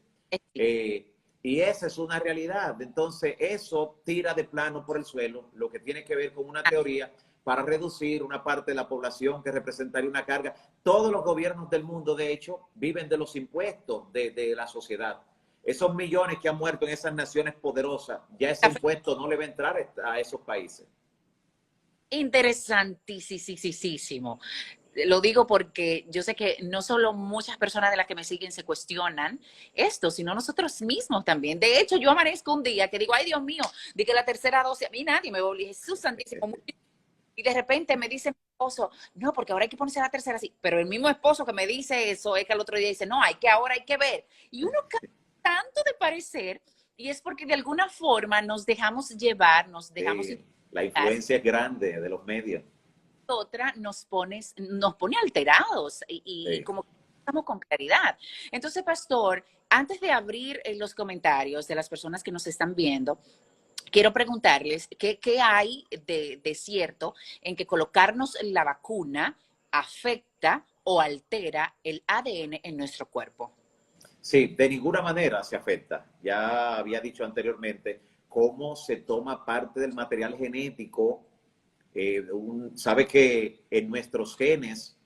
Y esa es una realidad. Entonces, eso tira de plano por el suelo, lo que tiene que ver con una teoría para reducir una parte de la población que representaría una carga. Todos los gobiernos del mundo, de hecho, viven de los impuestos de la sociedad. Esos millones que han muerto en esas naciones poderosas, ya ese impuesto no le va a entrar a esos países. Interesantísimo. Lo digo porque yo sé que no solo muchas personas de las que me siguen se cuestionan esto, sino nosotros mismos también. De hecho, yo amanezco un día que digo, ay Dios mío, di que la tercera dosis, a mí nadie me volvió, Jesús santísimo. Y de repente me dice mi esposo, no, porque ahora hay que ponerse la tercera así. Pero el mismo esposo que me dice eso es que al otro día dice, no, ahora hay que ver. Y uno cambia tanto de parecer y es porque de alguna forma nos dejamos llevar, nos dejamos La influencia es grande de los medios. otra nos pone alterados y como que estamos con claridad. Entonces, pastor, antes de abrir los comentarios de las personas que nos están viendo, quiero preguntarles qué hay de cierto en que colocarnos la vacuna afecta o altera el ADN en nuestro cuerpo. Sí, de ninguna manera se afecta. Ya había dicho anteriormente cómo se toma parte del material genético. Sabe que en nuestros genes,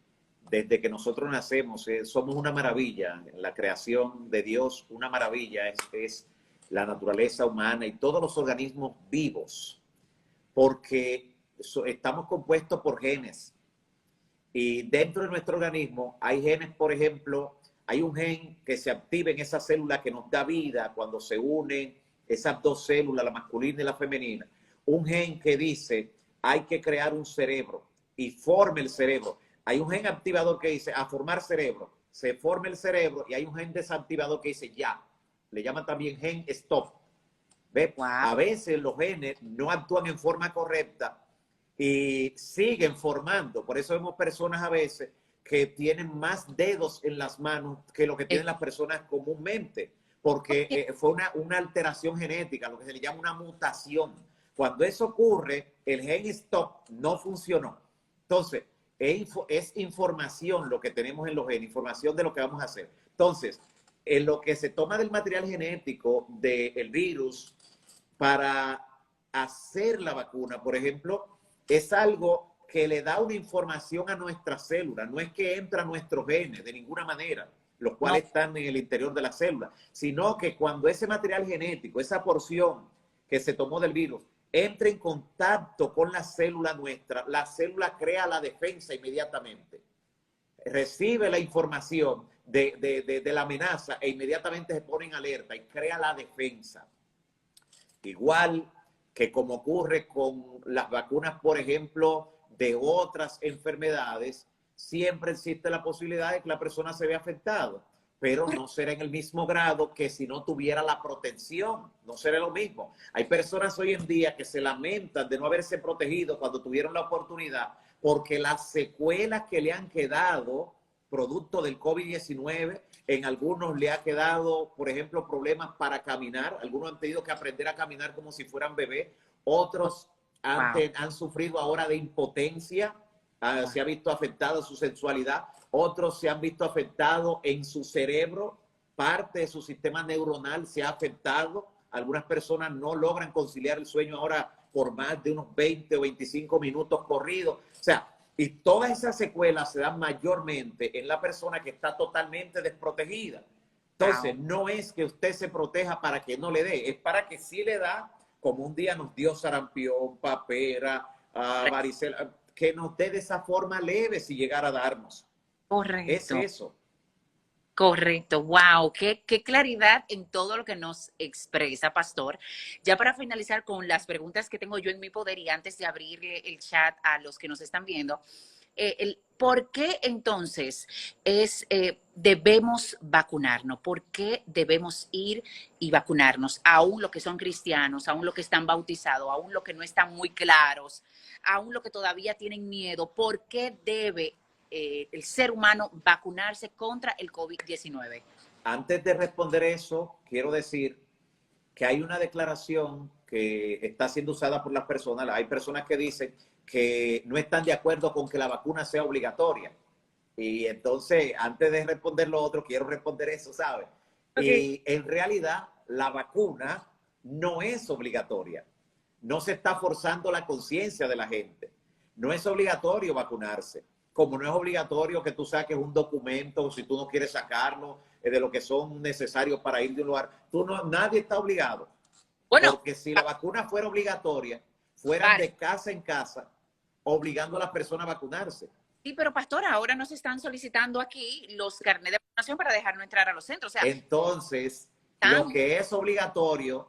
desde que nosotros nacemos, somos una maravilla. La creación de Dios, una maravilla es la naturaleza humana y todos los organismos vivos, porque estamos compuestos por genes. Y dentro de nuestro organismo hay genes, por ejemplo, hay un gen que se activa en esa célula que nos da vida cuando se unen esas dos células, la masculina y la femenina. Un gen que dice, hay que crear un cerebro y forma el cerebro. Hay un gen activador que dice, a formar cerebro. Se forma el cerebro y hay un gen desactivador que dice, ya. Le llaman también gen stop. ¿Ve? Wow. A veces los genes no actúan en forma correcta y siguen formando. Por eso vemos personas a veces que tienen más dedos en las manos que lo que tienen las personas comúnmente, porque fue una alteración genética, lo que se le llama una mutación. Cuando eso ocurre, el gen stop no funcionó. Entonces, es información lo que tenemos en los genes, información de lo que vamos a hacer. Entonces, en lo que se toma del material genético del virus para hacer la vacuna, por ejemplo, es algo que le da una información a nuestras células. No es que entra a nuestros genes de ninguna manera, los cuales están en el interior de la célula, sino que cuando ese material genético, esa porción que se tomó del virus, entra en contacto con la célula nuestra, la célula crea la defensa inmediatamente. Recibe la información de la amenaza e inmediatamente se pone en alerta y crea la defensa. Igual que como ocurre con las vacunas, por ejemplo, de otras enfermedades, siempre existe la posibilidad de que la persona se vea afectada, pero no será en el mismo grado que si no tuviera la protección, no será lo mismo. Hay personas hoy en día que se lamentan de no haberse protegido cuando tuvieron la oportunidad, porque las secuelas que le han quedado producto del COVID-19, en algunos le ha quedado, por ejemplo, problemas para caminar. Algunos han tenido que aprender a caminar como si fueran bebés. Otros han sufrido ahora de impotencia. Se ha visto afectada su sexualidad. Otros se han visto afectados en su cerebro. Parte de su sistema neuronal se ha afectado. Algunas personas no logran conciliar el sueño ahora por más de unos 20 o 25 minutos corridos. O sea, y todas esas secuelas se dan mayormente en la persona que está totalmente desprotegida. Entonces, Wow. no es que usted se proteja para que no le dé, es para que sí le da, como un día nos dio sarampión, papera, varicela, que nos dé de esa forma leve si llegara a darnos. Es Correcto. eso. Correcto, wow, qué claridad en todo lo que nos expresa, Pastor. Ya para finalizar con las preguntas que tengo yo en mi poder y antes de abrir el chat a los que nos están viendo, ¿por qué entonces debemos vacunarnos? ¿Por qué debemos ir y vacunarnos? Aún los que son cristianos, aún los que están bautizados, aún los que no están muy claros, aún los que todavía tienen miedo, ¿por qué debe el ser humano vacunarse contra el COVID-19? Antes de responder eso, quiero decir que hay una declaración que está siendo usada por las personas. Hay personas que dicen que no están de acuerdo con que la vacuna sea obligatoria. Y entonces, antes de responder lo otro, quiero responder eso, ¿sabes? Ok. Y en realidad, la vacuna no es obligatoria. No se está forzando la conciencia de la gente. No es obligatorio vacunarse. Como no es obligatorio que tú saques un documento, si tú no quieres sacarlo, de lo que son necesarios para ir de un lugar. Nadie está obligado. Bueno, Porque si la vacuna fuera obligatoria, fueran vale. de casa en casa, obligando a las personas a vacunarse. Sí, pero pastora, ahora nos están solicitando aquí los carnets de vacunación para dejarnos entrar a los centros. O sea, Entonces, están, lo que es obligatorio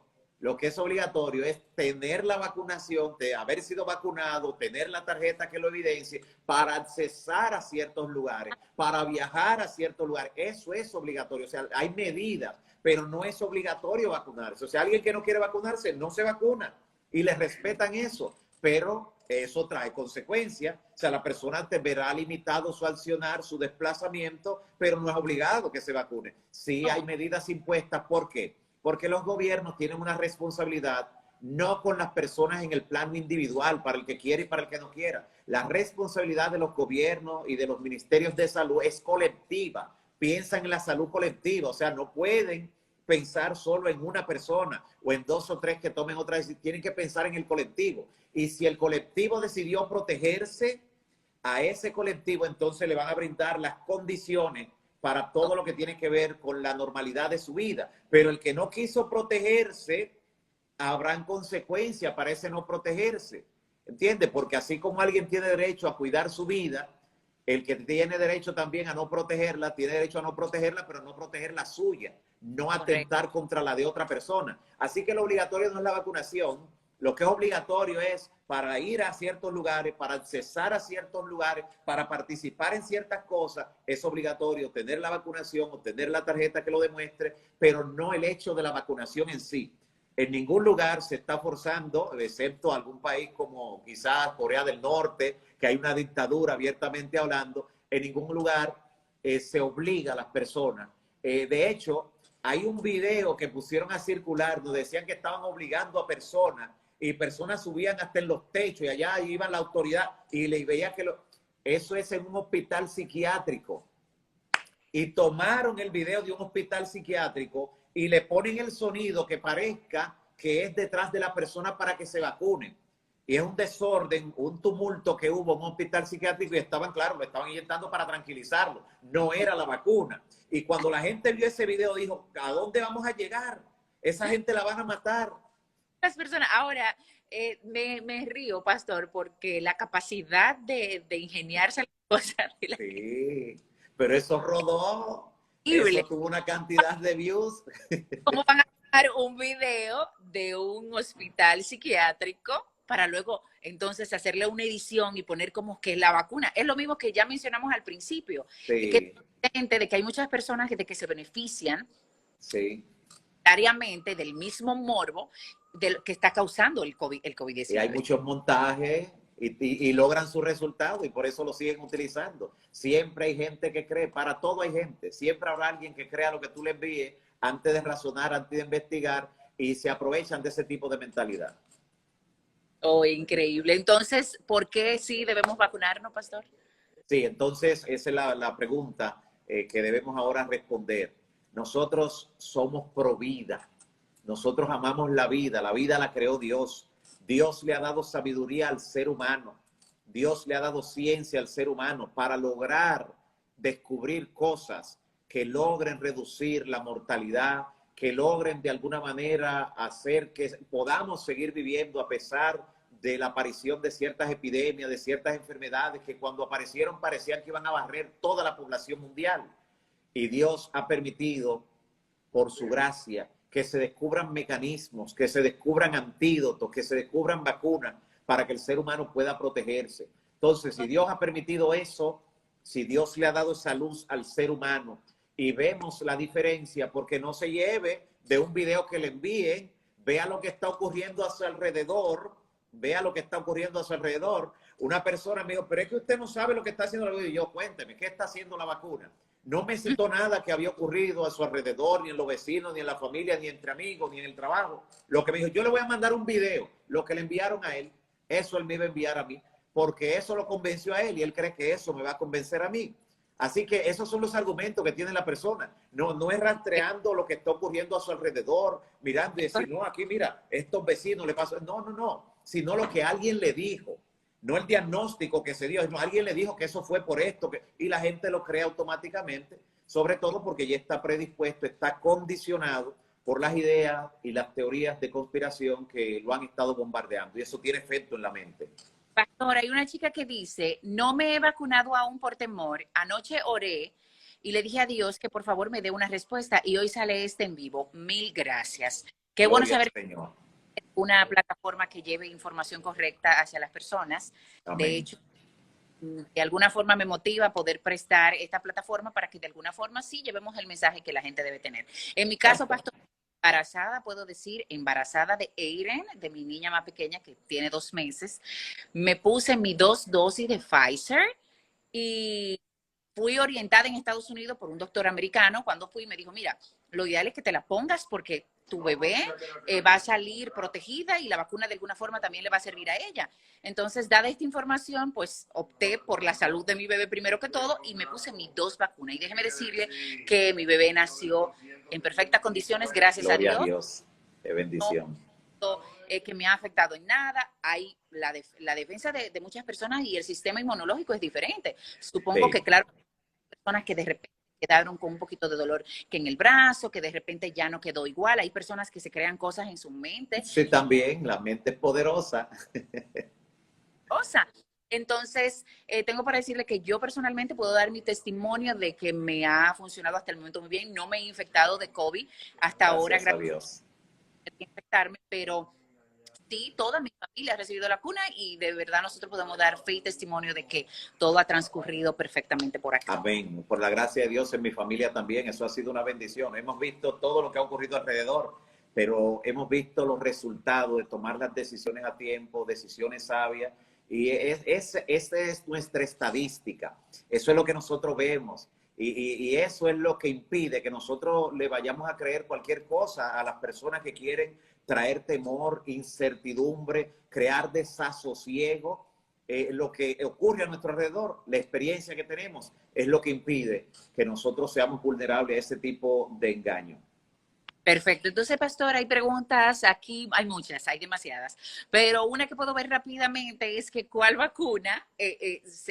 es tener la vacunación, de haber sido vacunado, tener la tarjeta que lo evidencie para accesar a ciertos lugares, para viajar a ciertos lugares. Eso es obligatorio. O sea, hay medidas, pero no es obligatorio vacunarse. O sea, alguien que no quiere vacunarse no se vacuna y le respetan eso, pero eso trae consecuencias. O sea, la persona te verá limitado su accionar, su desplazamiento, pero no es obligado que se vacune. Sí hay medidas impuestas. ¿Por qué? Porque los gobiernos tienen una responsabilidad no con las personas en el plano individual, para el que quiere y para el que no quiera. La responsabilidad de los gobiernos y de los ministerios de salud es colectiva. Piensan en la salud colectiva, o sea, no pueden pensar solo en una persona o en dos o tres que tomen otra decisión, tienen que pensar en el colectivo. Y si el colectivo decidió protegerse, a ese colectivo entonces le van a brindar las condiciones para todo lo que tiene que ver con la normalidad de su vida. Pero el que no quiso protegerse, habrán consecuencias para ese no protegerse. ¿Entiendes? Porque así como alguien tiene derecho a cuidar su vida, el que tiene derecho también a no protegerla, tiene derecho a no protegerla, pero no proteger la suya, no correcto. atentar contra la de otra persona. Así que lo obligatorio no es la vacunación, lo que es obligatorio es para ir a ciertos lugares, para accesar a ciertos lugares, para participar en ciertas cosas, es obligatorio tener la vacunación o tener la tarjeta que lo demuestre, pero no el hecho de la vacunación en sí. En ningún lugar se está forzando, excepto algún país como quizás Corea del Norte, que hay una dictadura abiertamente hablando, en ningún lugar se obliga a las personas. De hecho, hay un video que pusieron a circular donde decían que estaban obligando a personas y personas subían hasta en los techos y allá iba la autoridad y le veía que eso es en un hospital psiquiátrico. Y tomaron el video de un hospital psiquiátrico y le ponen el sonido que parezca que es detrás de la persona para que se vacune. Y es un desorden, un tumulto que hubo en un hospital psiquiátrico y estaban, claro, lo estaban inyectando para tranquilizarlo. No era la vacuna. Y cuando la gente vio ese video dijo, ¿a dónde vamos a llegar? Esa gente la van a matar. Las personas, ahora, me río, pastor, porque la capacidad de ingeniarse las cosas de la gente Sí, pero eso rodó, es increíble. eso tuvo una cantidad de views. ¿Cómo van a dar un video de un hospital psiquiátrico para luego entonces hacerle una edición y poner como que la vacuna? Es lo mismo que ya mencionamos al principio, que Sí, gente de que hay muchas personas que se benefician sí. diariamente del mismo morbo que está causando el Y hay COVID-19. muchos montajes y logran su resultado y por eso lo siguen utilizando. Siempre hay gente que cree, para todo hay gente, siempre habrá alguien que crea lo que tú le envíes antes de razonar, antes de investigar y se aprovechan de ese tipo de mentalidad. Oh, increíble. Entonces, ¿por qué sí debemos vacunarnos, pastor? Sí, entonces esa es la pregunta que debemos ahora responder. Nosotros somos pro vida. Nosotros amamos la vida la creó Dios. Dios le ha dado sabiduría al ser humano. Dios le ha dado ciencia al ser humano para lograr descubrir cosas que logren reducir la mortalidad, que logren de alguna manera hacer que podamos seguir viviendo a pesar de la aparición de ciertas epidemias, de ciertas enfermedades que cuando aparecieron parecían que iban a barrer toda la población mundial. Y Dios ha permitido, por su gracia, que se descubran mecanismos, que se descubran antídotos, que se descubran vacunas para que el ser humano pueda protegerse. Entonces, si Dios ha permitido eso, si Dios le ha dado esa luz al ser humano y vemos la diferencia, porque no se lleve de un video que le envíen, vea lo que está ocurriendo a su alrededor, vea lo que está ocurriendo a su alrededor. Una persona me dijo, pero es que usted no sabe lo que está haciendo la vacuna. Y yo, cuénteme, ¿qué está haciendo la vacuna? No me citó nada que había ocurrido a su alrededor, ni en los vecinos, ni en la familia, ni entre amigos, ni en el trabajo. Lo que me dijo, yo le voy a mandar un video, lo que le enviaron a él, eso él me iba a enviar a mí, porque eso lo convenció a él y él cree que eso me va a convencer a mí. Así que esos son los argumentos que tiene la persona. No es rastreando lo que está ocurriendo a su alrededor, mirando y decir, no, aquí mira, estos vecinos le pasó. No, sino lo que alguien le dijo. No el diagnóstico que se dio, no, alguien le dijo que eso fue por esto, y la gente lo cree automáticamente, sobre todo porque ya está predispuesto, está condicionado por las ideas y las teorías de conspiración que lo han estado bombardeando, y eso tiene efecto en la mente. Pastor, hay una chica que dice, no me he vacunado aún por temor, anoche oré y le dije a Dios que por favor me dé una respuesta y hoy sale este en vivo. Mil gracias. Qué bueno Gloria al saber Señor. una plataforma que lleve información correcta hacia las personas. De Amén. hecho, de alguna forma me motiva a poder prestar esta plataforma para que de alguna forma sí llevemos el mensaje que la gente debe tener. En mi caso, Exacto. pastor, embarazada, puedo decir, embarazada de Aiden, de mi niña más pequeña que tiene 2 meses, me puse mis 2 dosis de Pfizer y fui orientada en Estados Unidos por un doctor americano. Cuando fui me dijo, mira, lo ideal es que te la pongas porque tu bebé va a salir protegida y la vacuna de alguna forma también le va a servir a ella. Entonces, dada esta información, pues opté por la salud de mi bebé primero que todo y me puse mis 2 vacunas. Y déjeme decirle que mi bebé nació en perfectas condiciones, gracias a Gloria a Dios. Dios. Qué bendición. Que me ha afectado en nada. Hay la defensa de muchas personas y el sistema inmunológico es diferente. Supongo Sí. que, claro, personas que de repente quedaron con un poquito de dolor que en el brazo, que de repente ya no quedó igual. Hay personas que se crean cosas en su mente. Sí, también, la mente es poderosa. Entonces, tengo para decirle que yo personalmente puedo dar mi testimonio de que me ha funcionado hasta el momento muy bien. No me he infectado de COVID hasta ahora, Gracias a gracias Dios. a infectarme, pero sí, toda mi familia ha recibido la vacuna y de verdad nosotros podemos dar fe y testimonio de que todo ha transcurrido perfectamente por aquí. Amén. Por la gracia de Dios en mi familia también, eso ha sido una bendición. Hemos visto todo lo que ha ocurrido alrededor, pero hemos visto los resultados de tomar las decisiones a tiempo, decisiones sabias, y esa es nuestra estadística. Eso es lo que nosotros vemos. Y eso es lo que impide que nosotros le vayamos a creer cualquier cosa a las personas que quieren traer temor, incertidumbre, crear desasosiego. Lo que ocurre a nuestro alrededor, la experiencia que tenemos, es lo que impide que nosotros seamos vulnerables a ese tipo de engaño. Perfecto. Entonces, pastor, hay preguntas, aquí hay muchas, hay demasiadas, pero una que puedo ver rápidamente es que ¿cuál vacuna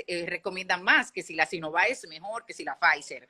recomiendan más? Que si la Sinovac es mejor, que si la Pfizer.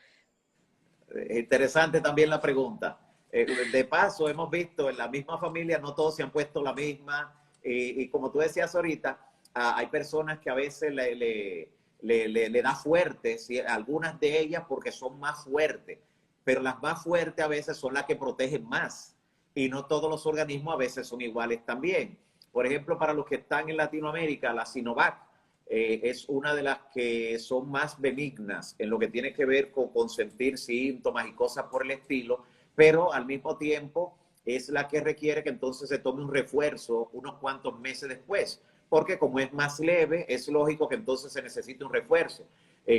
Interesante también la pregunta. De paso, hemos visto en la misma familia, no todos se han puesto la misma, y como tú decías ahorita, hay personas que a veces le da fuerte, ¿sí? Algunas de ellas porque son más fuertes, pero las más fuertes a veces son las que protegen más, y no todos los organismos a veces son iguales también. Por ejemplo, para los que están en Latinoamérica, la Sinovac es una de las que son más benignas en lo que tiene que ver con sentir síntomas y cosas por el estilo, pero al mismo tiempo es la que requiere que entonces se tome un refuerzo unos cuantos meses después, porque como es más leve, es lógico que entonces se necesite un refuerzo.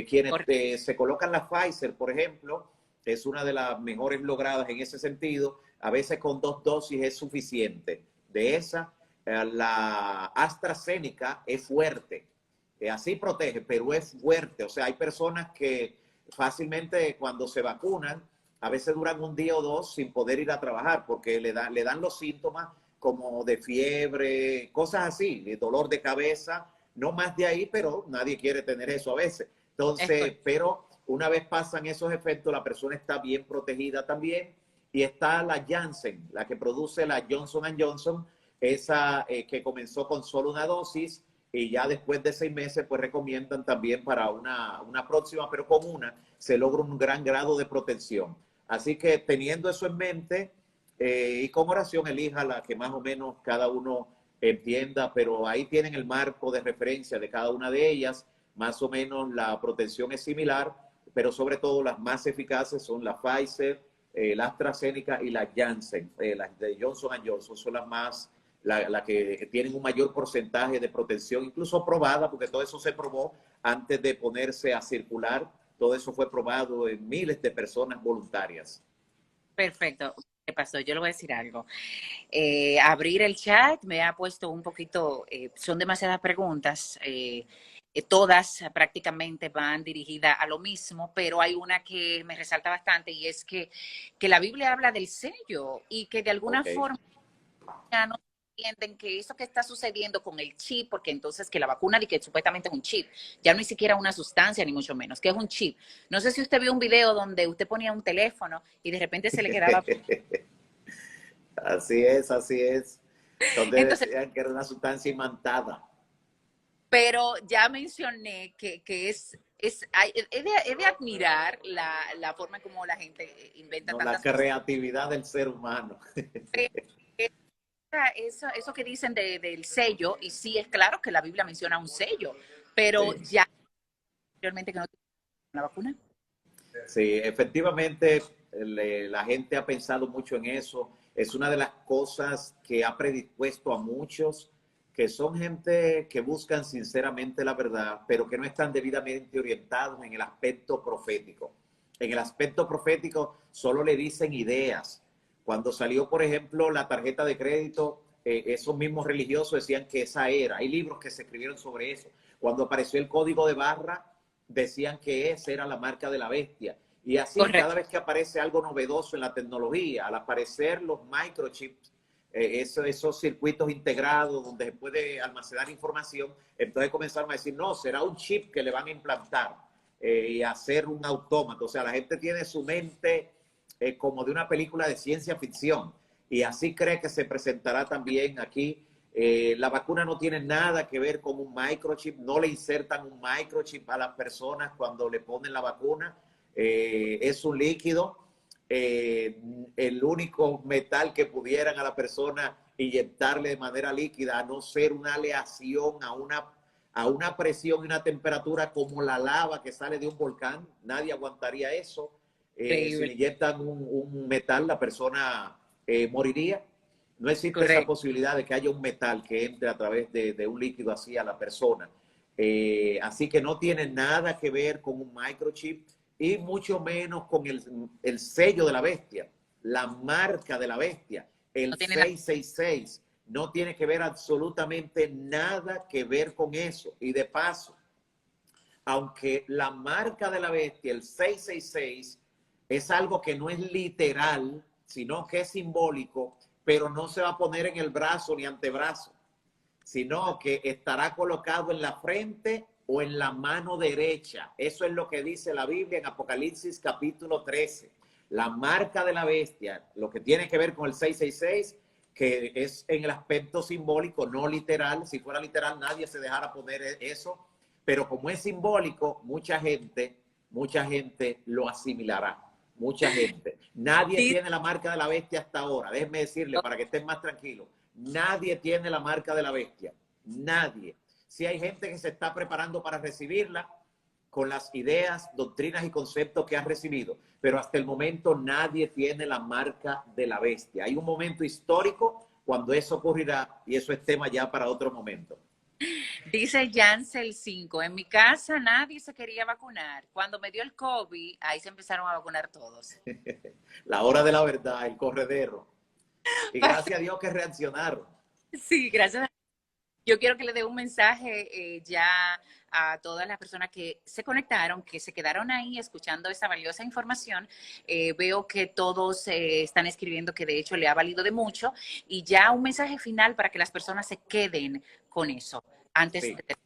Quienes se colocan la Pfizer, por ejemplo, es una de las mejores logradas en ese sentido. A veces con 2 dosis es suficiente. De esa, la AstraZeneca es fuerte. Así protege, pero es fuerte. O sea, hay personas que fácilmente cuando se vacunan, a veces duran un día o dos sin poder ir a trabajar porque le dan los síntomas como de fiebre, cosas así, de dolor de cabeza, no más de ahí, pero nadie quiere tener eso a veces. Entonces, pero una vez pasan esos efectos, la persona está bien protegida también. Y está la Janssen, la que produce la Johnson Johnson, esa que comenzó con solo una dosis y ya después de 6 meses pues recomiendan también para una próxima, pero con una se logra un gran grado de protección. Así que teniendo eso en mente y con oración, elija la que más o menos cada uno entienda, pero ahí tienen el marco de referencia de cada una de ellas. Más o menos la protección es similar, pero sobre todo las más eficaces son la Pfizer, la AstraZeneca y la Janssen. Las de Johnson Johnson son las más, la que tienen un mayor porcentaje de protección, incluso probada, porque todo eso se probó antes de ponerse a circular. Todo eso fue probado en miles de personas voluntarias. Perfecto. ¿Qué pasó? Yo le voy a decir algo. Abrir el chat me ha puesto un poquito, son demasiadas preguntas, todas prácticamente van dirigidas a lo mismo, pero hay una que me resalta bastante y es que la Biblia habla del sello y que de alguna Okay. forma ya no entienden que eso que está sucediendo con el chip, porque entonces que la vacuna de que supuestamente es un chip, ya no es siquiera una sustancia ni mucho menos, que es un chip. No sé si usted vio un video donde usted ponía un teléfono y de repente se le quedaba. Así es, así es. Donde Entonces, decían que era una sustancia imantada. pero ya mencioné que es de admirar la forma como la gente inventa No, la tantas cosas. creatividad del ser humano. Eso que dicen del sello, y sí es claro que la Biblia menciona un sello, pero Sí. ya realmente que no tiene la vacuna. Sí, efectivamente, la gente ha pensado mucho en eso. Es una de las cosas que ha predispuesto a muchos, que son gente que buscan sinceramente la verdad, pero que no están debidamente orientados en el aspecto profético. En el aspecto profético solo le dicen ideas. Cuando salió, por ejemplo, la tarjeta de crédito, esos mismos religiosos decían que esa era. Hay libros que se escribieron sobre eso. Cuando apareció el código de barra, decían que esa era la marca de la bestia. Y así, cada Correcto. vez que aparece algo novedoso en la tecnología, al aparecer los microchips, esos circuitos integrados donde se puede almacenar información, entonces comenzaron a decir, no, será un chip que le van a implantar y hacer un autómato. O sea, la gente tiene su mente como de una película de ciencia ficción y así cree que se presentará también aquí. La vacuna no tiene nada que ver con un microchip, no le insertan un microchip a las personas cuando le ponen la vacuna, es un líquido, el único metal que pudieran a la persona inyectarle de manera líquida, a no ser una aleación a una presión y una temperatura como la lava que sale de un volcán, nadie aguantaría eso. Si Increíble. le inyectan un metal, la persona moriría. No existe esa Correcto. posibilidad de que haya un metal que entre a través de un líquido así a la persona. Así que no tiene nada que ver con un microchip y mucho menos con el sello de la bestia, la marca de la bestia, No el tiene nada. 666. No tiene que ver absolutamente nada que ver con eso. Y de paso, aunque la marca de la bestia, el 666, es algo que no es literal, sino que es simbólico, pero no se va a poner en el brazo ni antebrazo, sino que estará colocado en la frente o en la mano derecha. Eso es lo que dice la Biblia en Apocalipsis capítulo 13. La marca de la bestia, lo que tiene que ver con el 666, que es en el aspecto simbólico, no literal. Si fuera literal, nadie se dejara poner eso. Pero como es simbólico, mucha gente lo asimilará. Mucha gente. Nadie Sí, tiene la marca de la bestia hasta ahora. Déjenme decirle para que estén más tranquilos. Nadie tiene la marca de la bestia. Nadie. Si hay gente que se está preparando para recibirla con las ideas, doctrinas y conceptos que ha recibido, pero hasta el momento nadie tiene la marca de la bestia. Hay un momento histórico cuando eso ocurrirá y eso es tema ya para otro momento. dice Janssen 5. En mi casa nadie se quería vacunar. Cuando me dio el COVID, ahí se empezaron a vacunar todos. La hora de la verdad, el corredero. Y gracias a Dios que reaccionaron. Sí, gracias. Yo quiero que le dé un mensaje ya a todas las personas que se conectaron, que se quedaron ahí escuchando esa valiosa información. Veo que todos están escribiendo que de hecho le ha valido de mucho y ya un mensaje final para que las personas se queden con eso antes Sí, de...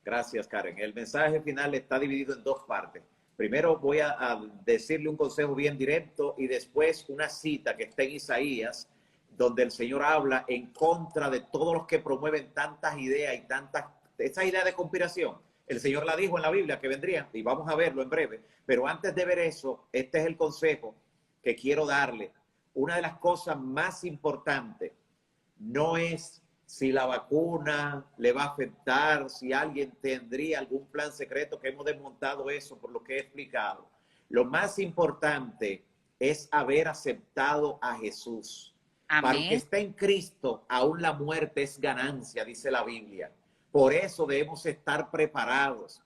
gracias Karen. El mensaje final está dividido en dos partes. Primero voy a decirle un consejo bien directo y después una cita que está en Isaías, donde el Señor habla en contra de todos los que promueven tantas ideas y esa idea de conspiración. El Señor la dijo en la Biblia que vendrían y vamos a verlo en breve. Pero antes de ver eso, este es el consejo que quiero darle. Una de las cosas más importantes no es si la vacuna le va a afectar, si alguien tendría algún plan secreto, que hemos desmontado eso por lo que he explicado. Lo más importante es haber aceptado a Jesús. Para el que Amén. está en Cristo, aún la muerte es ganancia, dice la Biblia. Por eso debemos estar preparados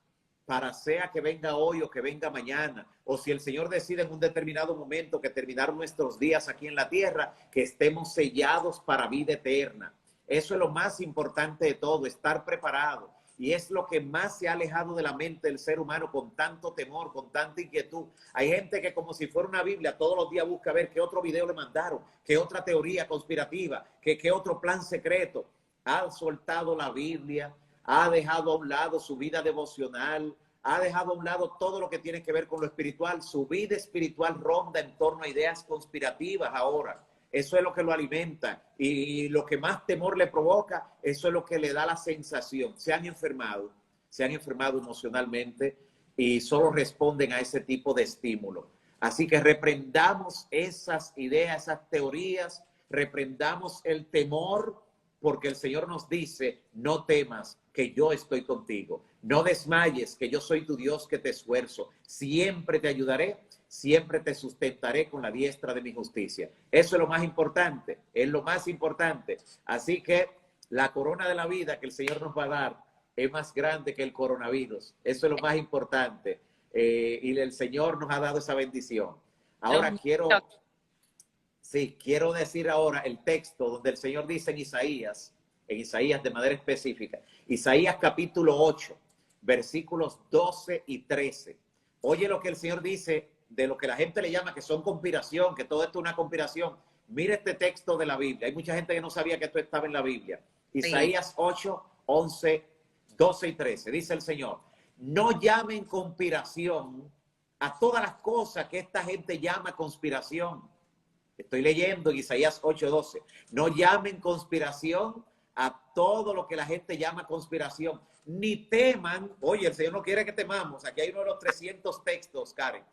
para sea que venga hoy o que venga mañana, o si el Señor decide en un determinado momento que terminar nuestros días aquí en la tierra, que estemos sellados para vida eterna. Eso es lo más importante de todo, estar preparado. Y es lo que más se ha alejado de la mente del ser humano con tanto temor, con tanta inquietud. Hay gente que como si fuera una Biblia, todos los días busca ver qué otro video le mandaron, qué otra teoría conspirativa, qué otro plan secreto. Ha soltado la Biblia, ha dejado a un lado su vida devocional, ha dejado a un lado todo lo que tiene que ver con lo espiritual. Su vida espiritual ronda en torno a ideas conspirativas ahora. Eso es lo que lo alimenta y lo que más temor le provoca, eso es lo que le da la sensación. Se han enfermado emocionalmente y solo responden a ese tipo de estímulo. Así que reprendamos esas ideas, esas teorías, reprendamos el temor, porque el Señor nos dice, no temas, que yo estoy contigo. No desmayes, que yo soy tu Dios que te esfuerzo. Siempre te ayudaré, siempre te sustentaré con la diestra de mi justicia. Eso es lo más importante, es lo más importante. Así que la corona de la vida que el Señor nos va a dar es más grande que el coronavirus. Eso es lo más importante. Y el Señor nos ha dado esa bendición. Ahora quiero decir ahora el texto donde el Señor dice en Isaías de manera específica, Isaías capítulo 8, versículos 12 y 13. Oye lo que el Señor dice de lo que la gente le llama que son conspiración, que todo esto es una conspiración. Mira este texto de la Biblia. Hay mucha gente que no sabía que esto estaba en la Biblia. Isaías 8, 11, 12 y 13. Dice el Señor, no llamen conspiración a todas las cosas que esta gente llama conspiración. Estoy leyendo en Isaías 8:12. No llamen conspiración a todo lo que la gente llama conspiración. Ni teman, oye, el Señor no quiere que temamos. Aquí hay uno de los 300 textos, Karen.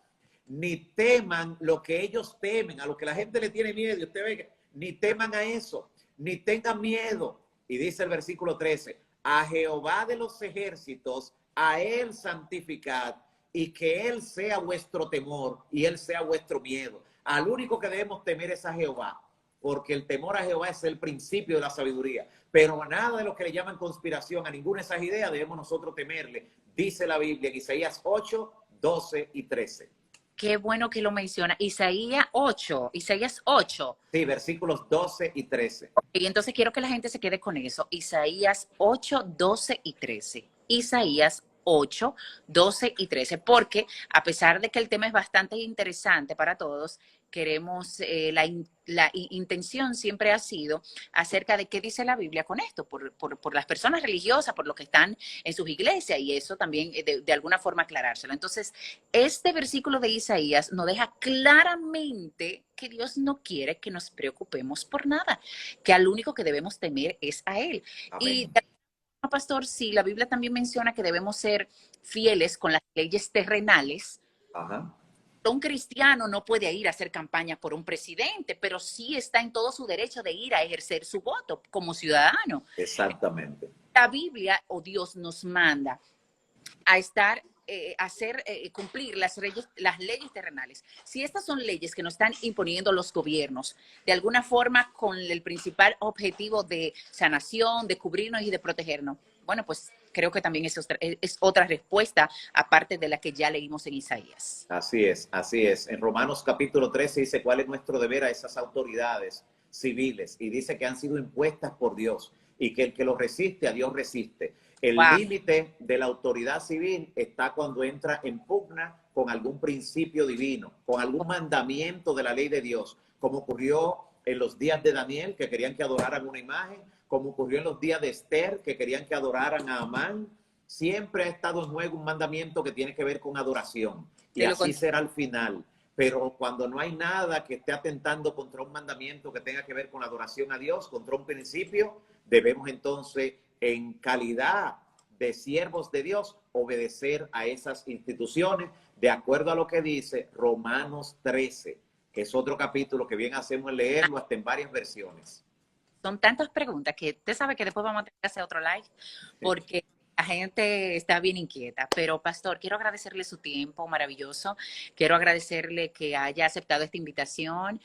Ni teman lo que ellos temen, a lo que la gente le tiene miedo. Usted ve, ni teman a eso, ni tengan miedo. Y dice el versículo 13, a Jehová de los ejércitos, a él santificad, y que él sea vuestro temor y él sea vuestro miedo. Al único que debemos temer es a Jehová, porque el temor a Jehová es el principio de la sabiduría. Pero a nada de lo que le llaman conspiración, a ninguna de esas ideas debemos nosotros temerle. Dice la Biblia en Isaías 8, 12 y 13. Qué bueno que lo menciona. Isaías 8. Sí, versículos 12 y 13. Y entonces quiero que la gente se quede con eso. Isaías 8, 12 y 13. Isaías 8, 12 y 13. Porque a pesar de que el tema es bastante interesante para todos, queremos, la intención siempre ha sido acerca de qué dice la Biblia con esto, por las personas religiosas, por los que están en sus iglesias, y eso también de alguna forma aclarárselo. Entonces, este versículo de Isaías nos deja claramente que Dios no quiere que nos preocupemos por nada, que al único que debemos temer es a Él. Amén. Y pastor, sí, la Biblia también menciona que debemos ser fieles con las leyes terrenales. Ajá. Un cristiano no puede ir a hacer campaña por un presidente, pero sí está en todo su derecho de ir a ejercer su voto como ciudadano. Exactamente. La Biblia o Dios nos manda a estar, hacer cumplir las leyes terrenales. Si estas son leyes que nos están imponiendo los gobiernos, de alguna forma con el principal objetivo de sanación, de cubrirnos y de protegernos, bueno, pues creo que también es otra respuesta, aparte de la que ya leímos en Isaías. Así es, así es. En Romanos capítulo 13 dice cuál es nuestro deber a esas autoridades civiles y dice que han sido impuestas por Dios y que el que lo resiste, a Dios resiste. El límite de la autoridad civil está cuando entra en pugna con algún principio divino, con algún mandamiento de la ley de Dios, como ocurrió en los días de Daniel, que querían que adoraran una imagen, como ocurrió en los días de Esther, que querían que adoraran a Amán, Siempre ha estado en juego un mandamiento que tiene que ver con adoración. Y De lo así será al final. Pero cuando no hay nada que esté atentando contra un mandamiento que tenga que ver con la adoración a Dios, contra un principio, debemos entonces, en calidad de siervos de Dios, obedecer a esas instituciones de acuerdo a lo que dice Romanos 13, que es otro capítulo que bien hacemos leerlo hasta en varias versiones. Son tantas preguntas que usted sabe que después vamos a tener que hacer otro live, porque la gente está bien inquieta. Pero, pastor, quiero agradecerle su tiempo maravilloso. Quiero agradecerle que haya aceptado esta invitación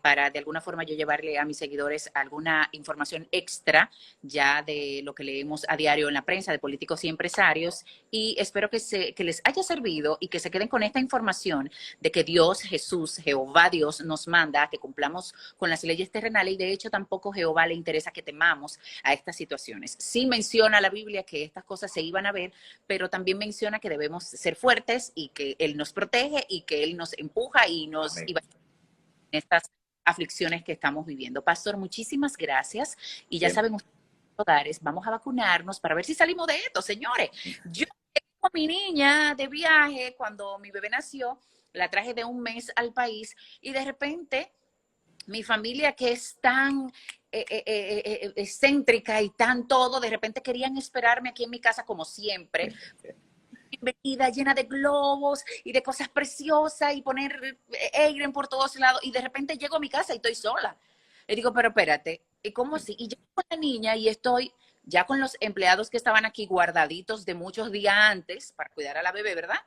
para de alguna forma yo llevarle a mis seguidores alguna información extra ya de lo que leemos a diario en la prensa de políticos y empresarios. Y espero que les haya servido y que se queden con esta información de que Dios, Jesús, Jehová Dios nos manda a que cumplamos con las leyes terrenales, y de hecho tampoco Jehová le interesa que temamos a estas situaciones. Sí menciona la Biblia que estas cosas se iban a ver, pero también menciona que debemos ser fuertes y que Él nos protege y que Él nos empuja y nos iba en estas aflicciones que estamos viviendo. Pastor, muchísimas gracias. Y ya saben ustedes, hogares, vamos a vacunarnos para ver si salimos de esto, señores. Yo tengo a mi niña de viaje cuando mi bebé nació, la traje de un mes al país y de repente mi familia, que es tan excéntrica y tan todo, de repente querían esperarme aquí en mi casa como siempre. Bienvenida, llena de globos y de cosas preciosas y poner aire por todos lados. Y de repente llego a mi casa y estoy sola. Le digo, pero espérate, ¿y cómo así? Y yo con la niña y estoy ya con los empleados que estaban aquí guardaditos de muchos días antes para cuidar a la bebé, ¿verdad?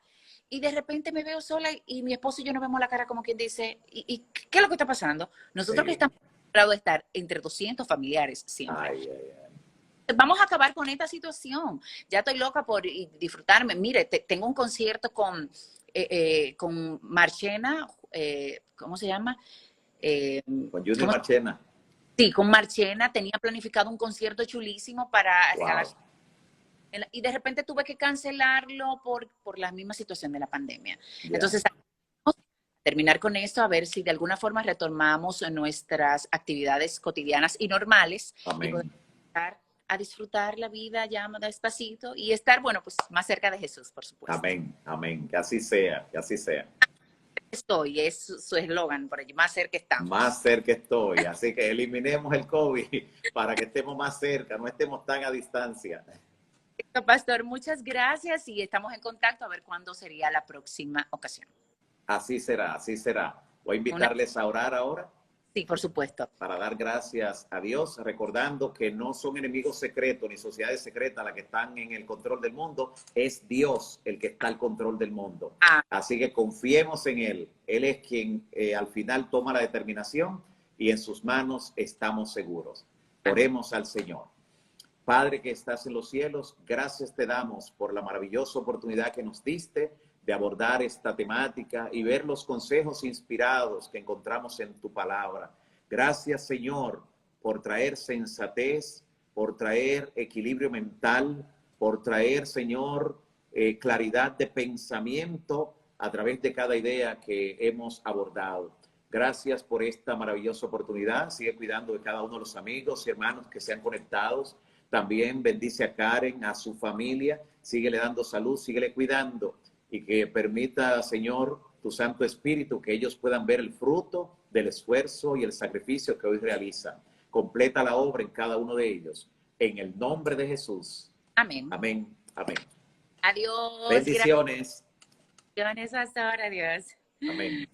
Y de repente me veo sola y mi esposo y yo nos vemos la cara como quien dice, ¿y qué es lo que está pasando? Nosotros que estamos acostumbrados a estar entre 200 familiares siempre. Vamos a acabar con esta situación. Ya estoy loca por disfrutarme. Mire, tengo un concierto con Marchena, ¿cómo se llama? Con Junior Marchena. Sí, con Marchena. Tenía planificado un concierto chulísimo para regalar. Y de repente tuve que cancelarlo por la misma situación de la pandemia. Entonces, vamos a terminar con esto, a ver si de alguna forma retomamos nuestras actividades cotidianas y normales. Amén. Y poder a disfrutar la vida ya despacito y estar, bueno, pues más cerca de Jesús, por supuesto. Amén, amén. Que así sea, que así sea. Estoy, es su eslogan por allí, más cerca estamos. Más cerca estoy, así que eliminemos el COVID para que estemos más cerca, no estemos tan a distancia. Pastor, muchas gracias y estamos en contacto a ver cuándo sería la próxima ocasión. Así será, así será. Voy a invitarles a orar ahora. Sí, por supuesto. Para dar gracias a Dios, recordando que no son enemigos secretos ni sociedades secretas las que están en el control del mundo, es Dios el que está al control del mundo. Así que confiemos en Él. Él es quien al final toma la determinación y en sus manos estamos seguros. Oremos al Señor. Padre que estás en los cielos, gracias te damos por la maravillosa oportunidad que nos diste de abordar esta temática y ver los consejos inspirados que encontramos en tu palabra. Gracias, Señor, por traer sensatez, por traer equilibrio mental, por traer, Señor, claridad de pensamiento a través de cada idea que hemos abordado. Gracias por esta maravillosa oportunidad. Sigue cuidando de cada uno de los amigos y hermanos que se han conectado. También bendice a Karen, a su familia. Síguele dando salud, síguele cuidando. Y que permita, Señor, tu Santo Espíritu, que ellos puedan ver el fruto del esfuerzo y el sacrificio que hoy realizan. Completa la obra en cada uno de ellos. En el nombre de Jesús. Amén. Amén. Amén. Adiós. Bendiciones. Bendiciones hasta ahora. Adiós. Amén.